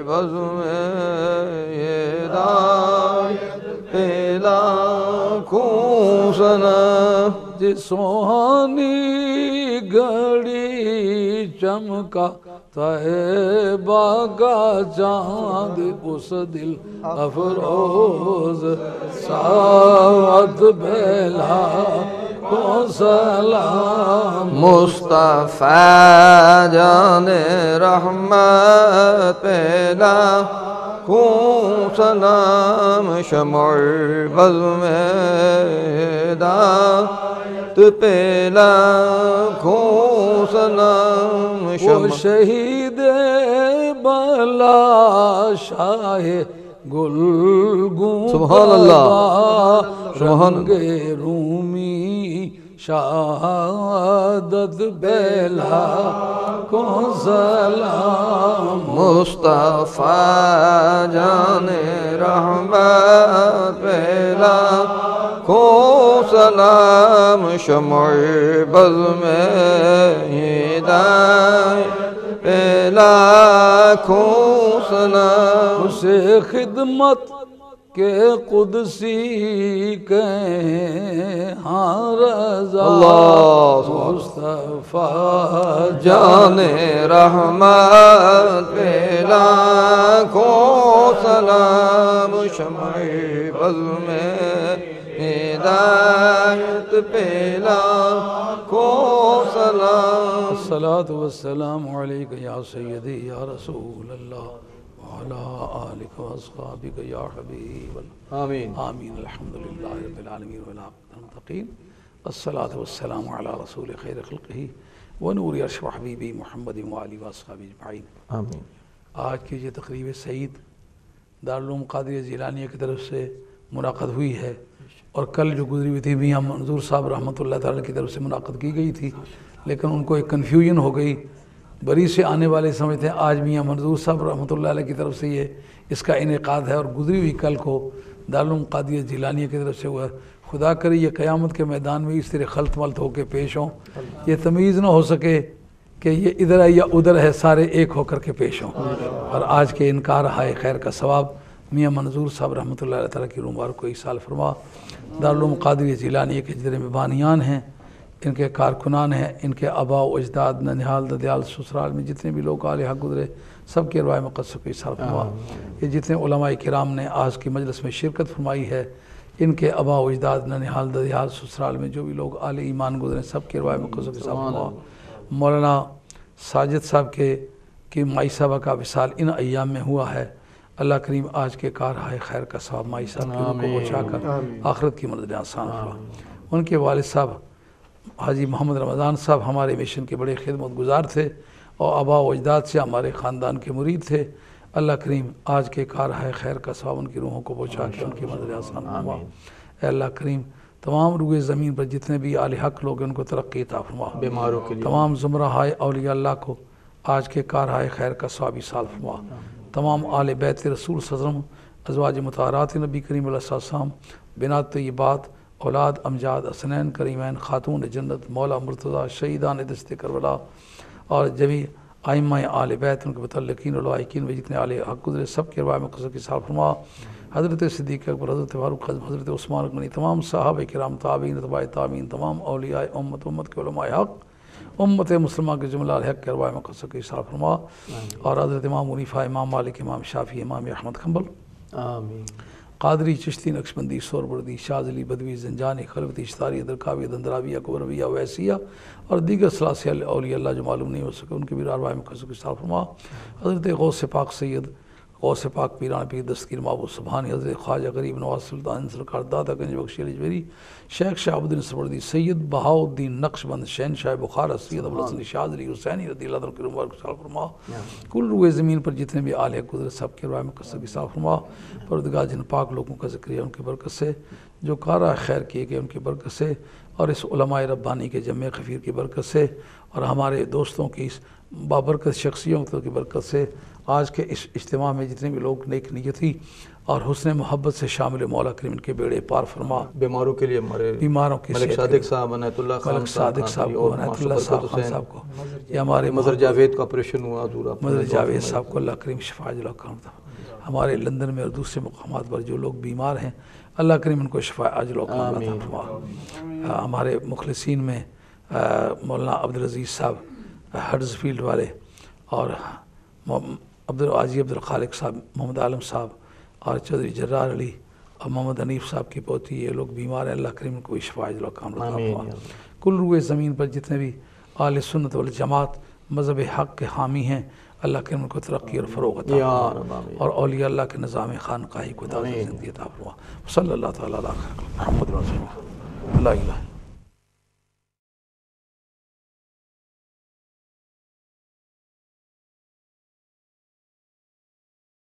بز میں ہدایت پہلا خوں سلام جس سوہانی گھڑی چمکا طیبہ کا چاند اس دل افروز ساعت بیلا کو سلام مصطفیٰ جان رحمت پہ لاکھوں سلام شمع بزم ہدایت پہ لاکھوں سلام وہ شہید بلا شاہ گلگوں سبحان اللہ رنگ رومی شہادت بیلا کو سلام مصطفیٰ جان رحمت بیلا کو سلام شمع بزم ہدایت بیلا کو سلام اسے خدمت کہ قدسی کہیں ہاں رضا اللہ مصطفیٰ جان رحمت پہ لاکھوں سلام شمع بزم ہدایت پہ لاکھوں سلام الصلاة والسلام علیکہ یا سیدی یا رسول اللہ وعلا آلک و اصحابک یا حبیب اللہ آمین آمین الحمدللہ رب العالمین والعاقبۃ للمتقین الصلاة والسلام علی رسول خیر خلقہ ونور عرش و حبیبی محمد وآلہ واصحابہ اجمعین آمین آج کی یہ تقریب سعید دارالعلوم قادریہ جیلانیہ کی طرف سے منعقد ہوئی ہے اور کل جو گزری ہوئی تھی میاں منظور صاحب رحمۃ اللہ تعالیٰ کی طرف سے منعقد کی گئی تھی، لیکن ان کو ایک کنفیوژن ہو گئی، بری سے آنے والے سمجھتے ہیں آج میاں منظور صاحب رحمۃ اللہ علیہ کی طرف سے یہ اس کا انعقاد ہے، اور گزری ہوئی کل کو دارالعلوم قادریہ جیلانیہ کی طرف سے ہوا ہے۔ خدا کرے یہ قیامت کے میدان میں اس طرح خلط ملط ہو کے پیش ہوں، یہ تمیز نہ ہو سکے کہ یہ ادھر ہے یا ادھر ہے، سارے ایک ہو کر کے پیش ہوں۔ اور آج کے انکار ہائے خیر کا ثواب میاں منظور صاحب رحمۃ اللہ علیہ تعالیٰ کی روح مبارک کو ایصال فرما۔ دارالعلوم قادریہ جیلانیہ کے جتنے میں بانیان ہیں، ان کے کارکنان ہیں، ان کے آباء و اجداد ننہال ددیال سسرال میں جتنے بھی لوگ آل حق گزرے سب کے ارواح مقدس کو ایصال فرما۔ یہ جتنے علماء کرام نے آج کی مجلس میں شرکت فرمائی ہے، ان کے آباء و اجداد ننہال ددیال سسرال میں جو بھی لوگ آل ایمان گزرے سب کے ارواح مقدس کو ایصال فرما۔ مولانا ساجد صاحب کی مائی صاحبہ کا وصال ان ایام میں ہوا ہے، اللہ کریم آج کے کار ہائے خیر کا ثواب مائی صاحب کی روح کو پہنچا کر آخرت کی منزلیں آسان فرما۔ ان کے والد صاحب حاجی محمد رمضان صاحب ہمارے مشن کے بڑے خدمت گزار تھے اور آباء و اجداد سے ہمارے خاندان کے مرید تھے، اللہ کریم آج کے کار ہائے خیر کا ثواب ان کی روحوں کو پہنچا کے ان کی منزلیں آسان فرما۔ اے اللہ کریم تمام روئے زمین پر جتنے بھی آل حق لوگ ہیں ان کو ترقی عطا فرما، بیماروں کے لیے تمام زمرہ ہائے اولیاء اللہ کو آج کے کار ہائے خیر کا ثواب ایصال فرما، تمام آل بیت رسول صلی اللہ علیہ وسلم، ازواج مطہرات نبی کریم علیہ السلام، بنات طیبات، اولاد امجاد حسنین کریمین، خاتون جنت، مولا مرتضیٰ، شہیدان دشت کربلا اور جمی ائمہ آل بیت ان کے متعلقین و لائقین و جتنے آل حق گزرے سب کے ارواح میں قصر کی ایصال فرما۔ حضرت صدیق اکبر، حضرت فاروق اعظم، حضرت عثمان غنی، تمام صحابہ کرام، تابعین، تبع تابعین، تمام اولیاء امت کے علماء حق، امت مسلمہ کے جملہ الحق کے ارواح میں قصر کی ایصال فرما، اور حضرت امام حنیفہ، امام مالک، امام شافعی، امام احمد حنبل، آمین قادری، چشتی، نقشبندی، سوربردی، شاذلی، بدوی، زنجانی، خلوتی، اشتاری، درکاوی، دندراویہ، قبرویہ، ویسیہ اور دیگر ثلاثہ اولیاء اللہ جو معلوم نہیں ہو سکے ان کے بھی ارواح میں قصر کی ایصال فرما۔ حضرت غوث پاک سید غوث پاک پیران پیر دستگیر محبوب سبحانی، حضرت خواجہ غریب نواز سلطان سرکار دادا گنج بخشی اجمیری، شیخ شہاب الدین سربردی، سید بہاؤالدین نقشبند، شہنشاہ بخارا سید ابوالحسن شاذلی حسینی رضی اللہ عنہ کی روح مبارک کو ایصال فرما۔ کل روئے زمین پر جتنے بھی آل حق گزرے سب کے ارواح میں قصر کی ایصال فرما۔ پروردگار جن پاک لوگوں کا ذکر ہے ان کی برکت سے، جو کارہ خیر کیے گئے ان کی برکت سے، اور اس علماء ربانی کے جمع خفیر کی برکت سے، اور ہمارے دوستوں کی اس بابرکت شخصیتوں کی برکت سے آج کے اس اجتماع میں جتنے بھی لوگ نیک نیتی اور حسن محبت سے شامل مولا کریم ان کے بیڑے پار فرما۔ بیماروں کے لیے ہمارے بیماروں کی ملک صادق صاحب، عنایت اللہ خان ملک صادق صاحب کو، عنایت اللہ صاحب کو، یہ ہمارے مظہر جاوید کا آپریشن ہوا حضور آپ مظہر جاوید صاحب کو اللہ کریم شفا عاجلہ کرم دے۔ ہمارے لندن میں اور دوسرے مقامات پر جو لوگ بیمار ہیں اللہ کریم ان کو شفا عاجلہ کرم عطا فرما۔ ہمارے مخلصین میں مولانا عبدالعزیز صاحب ہڈرزفیلڈ والے، اور حاجی عبدالخالق صاحب، محمد عالم صاحب، اور چودھری جرار علی، اور محمد حنیف صاحب کی پوتی، یہ لوگ بیمار ہیں، اللہ کریم کو شفا عاجلہ کاملہ عطا فرما۔ کل روئے زمین پر جتنے بھی اہل سنت والجماعت مذہب حق کے حامی ہیں، اللہ کریم کو ترقی اور فروغ عطا فرما، اور اولیاء اللہ کے نظام خانقاہی کو تازہ زندگی عطا فرما۔ صلی اللہ تعالیٰ علیہ محمد رسول اللہ، لا الہ الا اللہ۔